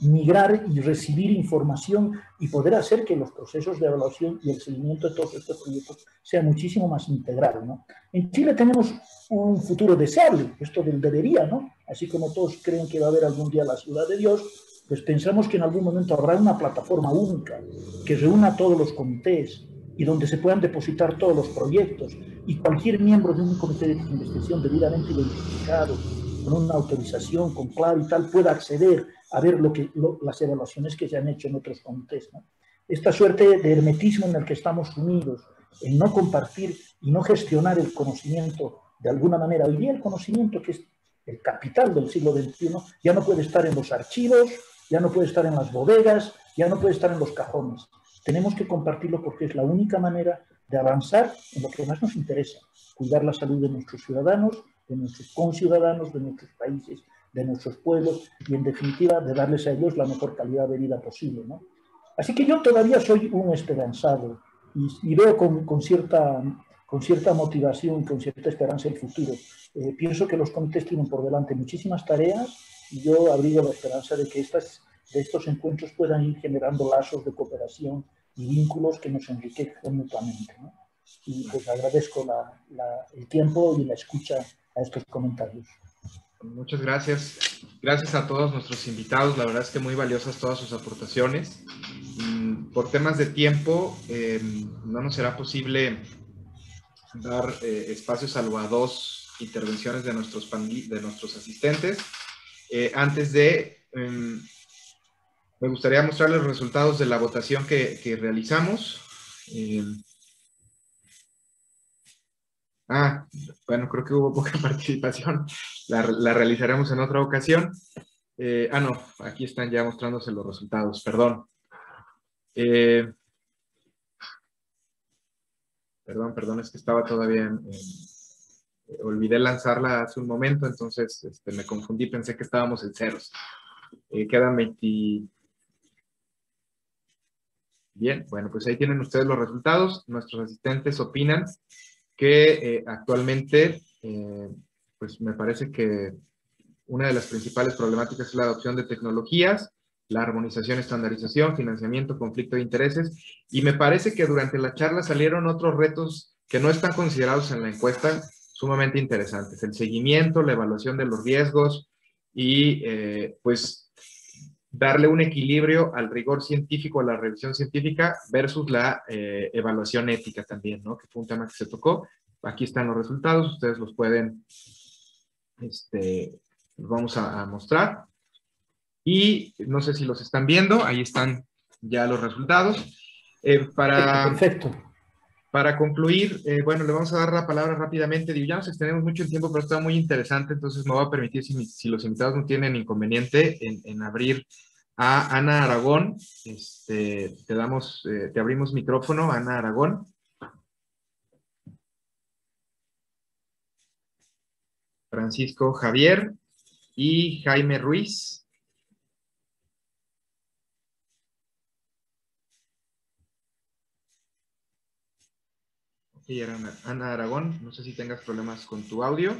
migrar y recibir información y poder hacer que los procesos de evaluación y el seguimiento de todos estos proyectos sea muchísimo más integral, ¿no? En Chile tenemos un futuro deseable, esto del debería, ¿no? Así como todos creen que va a haber algún día la ciudad de Dios, pues pensamos que en algún momento habrá una plataforma única que reúna a todos los comités, y donde se puedan depositar todos los proyectos, y cualquier miembro de un comité de investigación debidamente identificado, con una autorización, con clave y tal, pueda acceder a ver las evaluaciones que se han hecho en otros comités, ¿no? Esta suerte de hermetismo en el que estamos sumidos, en no compartir y no gestionar el conocimiento de alguna manera. Hoy día el conocimiento, que es el capital del siglo XXI, ya no puede estar en los archivos, ya no puede estar en las bodegas, ya no puede estar en los cajones. Tenemos que compartirlo porque es la única manera de avanzar en lo que más nos interesa, cuidar la salud de nuestros ciudadanos, de nuestros conciudadanos, de nuestros países, de nuestros pueblos y, en definitiva, de darles a ellos la mejor calidad de vida posible, ¿no? Así que yo todavía soy un esperanzado y veo con cierta motivación, con cierta esperanza el futuro. Pienso que los comités tienen por delante muchísimas tareas y yo abrigo la esperanza de que estos encuentros puedan ir generando lazos de cooperación y vínculos que nos enriquezcan mutuamente, ¿no? Y pues agradezco el tiempo y la escucha a estos comentarios. Muchas gracias. Gracias a todos nuestros invitados. La verdad es que muy valiosas todas sus aportaciones. Por temas de tiempo, no nos será posible dar espacio salvo a 2 intervenciones de nuestros asistentes. Antes de... me gustaría mostrarles los resultados de la votación que realizamos. Bueno, creo que hubo poca participación. La realizaremos en otra ocasión. No, aquí están ya mostrándose los resultados, perdón. Perdón, es que estaba todavía olvidé lanzarla hace un momento, entonces me confundí, pensé que estábamos en ceros. Quedan 20... Bien, bueno, pues ahí tienen ustedes los resultados. Nuestros asistentes opinan que actualmente, pues me parece que una de las principales problemáticas es la adopción de tecnologías, la armonización, estandarización, financiamiento, conflicto de intereses, y me parece que durante la charla salieron otros retos que no están considerados en la encuesta, sumamente interesantes: el seguimiento, la evaluación de los riesgos y pues darle un equilibrio al rigor científico, a la revisión científica versus la evaluación ética también, ¿no? Que fue un tema que se tocó. Aquí están los resultados, ustedes los pueden, los vamos a mostrar. Y no sé si los están viendo, ahí están ya los resultados. Perfecto. Para concluir, bueno, le vamos a dar la palabra rápidamente. Digo, ya nos extendemos mucho el tiempo, pero está muy interesante, entonces me voy a permitir, si los invitados no tienen inconveniente, en abrir a Ana Aragón. Te abrimos micrófono, Ana Aragón. Francisco Javier y Jaime Ruiz. Y era Ana Aragón, no sé si tengas problemas con tu audio.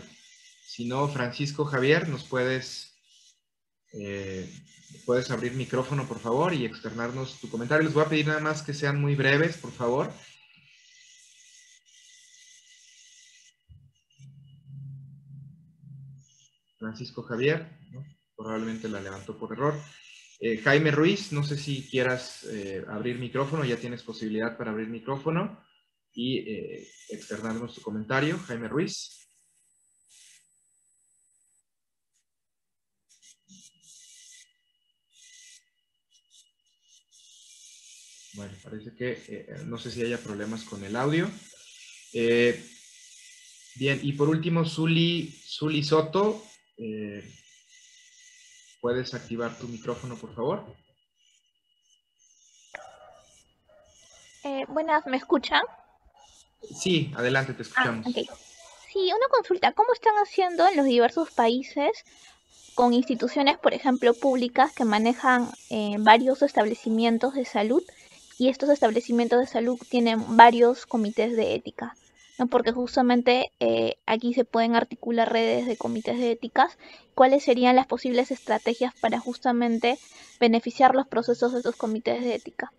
Si no, Francisco Javier, nos puedes abrir micrófono, por favor, y externarnos tu comentario. Les voy a pedir nada más que sean muy breves, por favor. Francisco Javier, ¿no? Probablemente la levantó por error. Jaime Ruiz, no sé si quieras abrir micrófono, ya tienes posibilidad para abrir micrófono y externarnos tu comentario. Jaime Ruiz. Bueno, parece que no sé si haya problemas con el audio. Bien, y por último, Zuli Soto, ¿puedes activar tu micrófono, por favor? Buenas, ¿me escuchan? Sí, adelante, te escuchamos. Okay. Sí, una consulta. ¿Cómo están haciendo en los diversos países con instituciones, por ejemplo, públicas que manejan varios establecimientos de salud, y estos establecimientos de salud tienen varios comités de ética? ¿No? Porque justamente aquí se pueden articular redes de comités de éticas. ¿Cuáles serían las posibles estrategias para justamente beneficiar los procesos de estos comités de ética?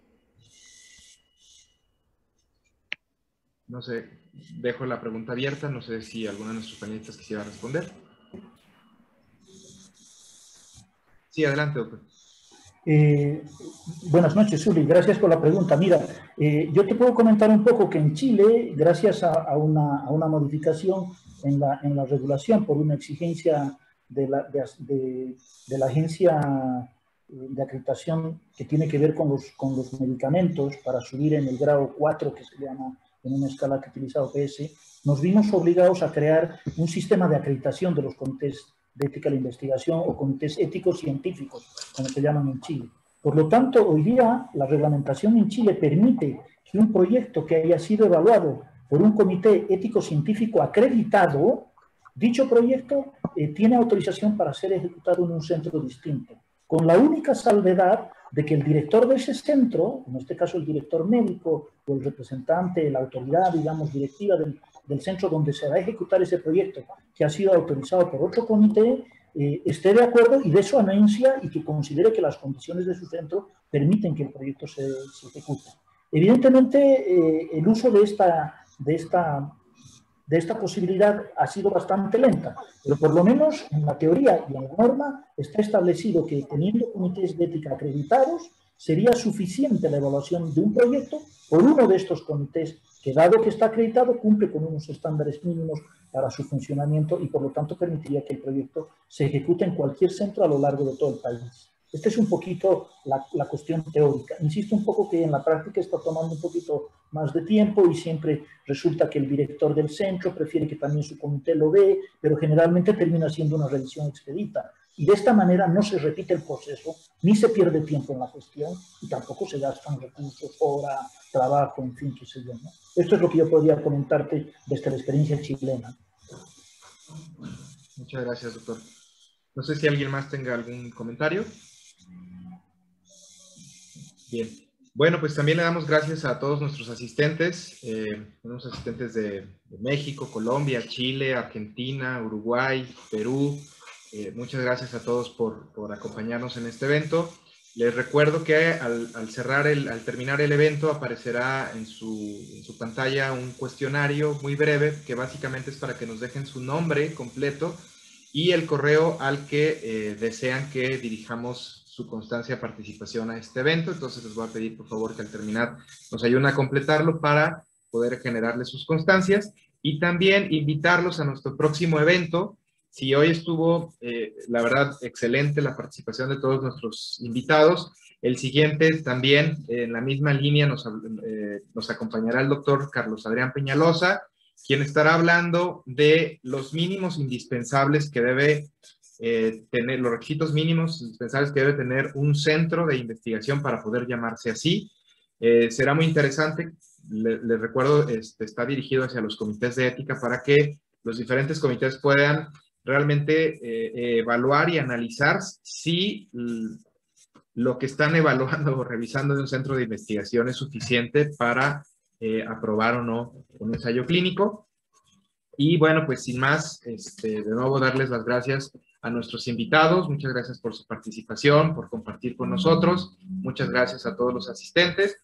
No sé, dejo la pregunta abierta, no sé si alguno de nuestros panelistas quisiera responder. Sí, adelante, doctor. Buenas noches, Zuli. Gracias por la pregunta. Mira, yo te puedo comentar un poco que en Chile, gracias a una modificación en la regulación por una exigencia de la agencia de acreditación que tiene que ver con los medicamentos para subir en el grado 4, que se llama en una escala que utiliza OPS, nos vimos obligados a crear un sistema de acreditación de los comités de ética de la investigación o comités éticos científicos, como se llaman en Chile. Por lo tanto, hoy día la reglamentación en Chile permite que un proyecto que haya sido evaluado por un comité ético científico acreditado, dicho proyecto tiene autorización para ser ejecutado en un centro distinto, con la única salvedad de que el director de ese centro, en este caso el director médico o el representante, la autoridad, digamos, directiva del centro donde se va a ejecutar ese proyecto, que ha sido autorizado por otro comité, esté de acuerdo y dé su anuencia y que considere que las condiciones de su centro permiten que el proyecto se ejecute. Evidentemente, el uso de esta posibilidad ha sido bastante lenta, pero por lo menos en la teoría y en la norma está establecido que teniendo comités de ética acreditados sería suficiente la evaluación de un proyecto por uno de estos comités que, dado que está acreditado, cumple con unos estándares mínimos para su funcionamiento y por lo tanto permitiría que el proyecto se ejecute en cualquier centro a lo largo de todo el país. Esta es un poquito la cuestión teórica. Insisto un poco que en la práctica está tomando un poquito más de tiempo y siempre resulta que el director del centro prefiere que también su comité lo ve, pero generalmente termina siendo una revisión expedita. Y de esta manera no se repite el proceso, ni se pierde tiempo en la gestión y tampoco se gastan recursos, hora, trabajo, en fin, qué sé yo, ¿no? Esto es lo que yo podría comentarte desde la experiencia chilena. Muchas gracias, doctor. No sé si alguien más tenga algún comentario. Bien. Bueno, pues también le damos gracias a todos nuestros asistentes. Tenemos asistentes de México, Colombia, Chile, Argentina, Uruguay, Perú. Muchas gracias a todos por acompañarnos en este evento. Les recuerdo que al terminar el evento aparecerá en su pantalla un cuestionario muy breve que básicamente es para que nos dejen su nombre completo y el correo al que desean que dirijamos su constancia de participación a este evento. Entonces les voy a pedir por favor que al terminar nos ayuden a completarlo para poder generarles sus constancias y también invitarlos a nuestro próximo evento. Si hoy estuvo, la verdad, excelente la participación de todos nuestros invitados, el siguiente también en la misma línea nos acompañará el doctor Carlos Adrián Peñalosa, quien estará hablando de los mínimos indispensables que debe tener, los requisitos mínimos indispensables que debe tener un centro de investigación para poder llamarse así. Será muy interesante. Les recuerdo, está dirigido hacia los comités de ética para que los diferentes comités puedan realmente evaluar y analizar si lo que están evaluando o revisando de un centro de investigación es suficiente para aprobar o no un ensayo clínico. Y bueno, pues sin más, de nuevo darles las gracias a nuestros invitados. Muchas gracias por su participación, por compartir con nosotros. Muchas gracias a todos los asistentes.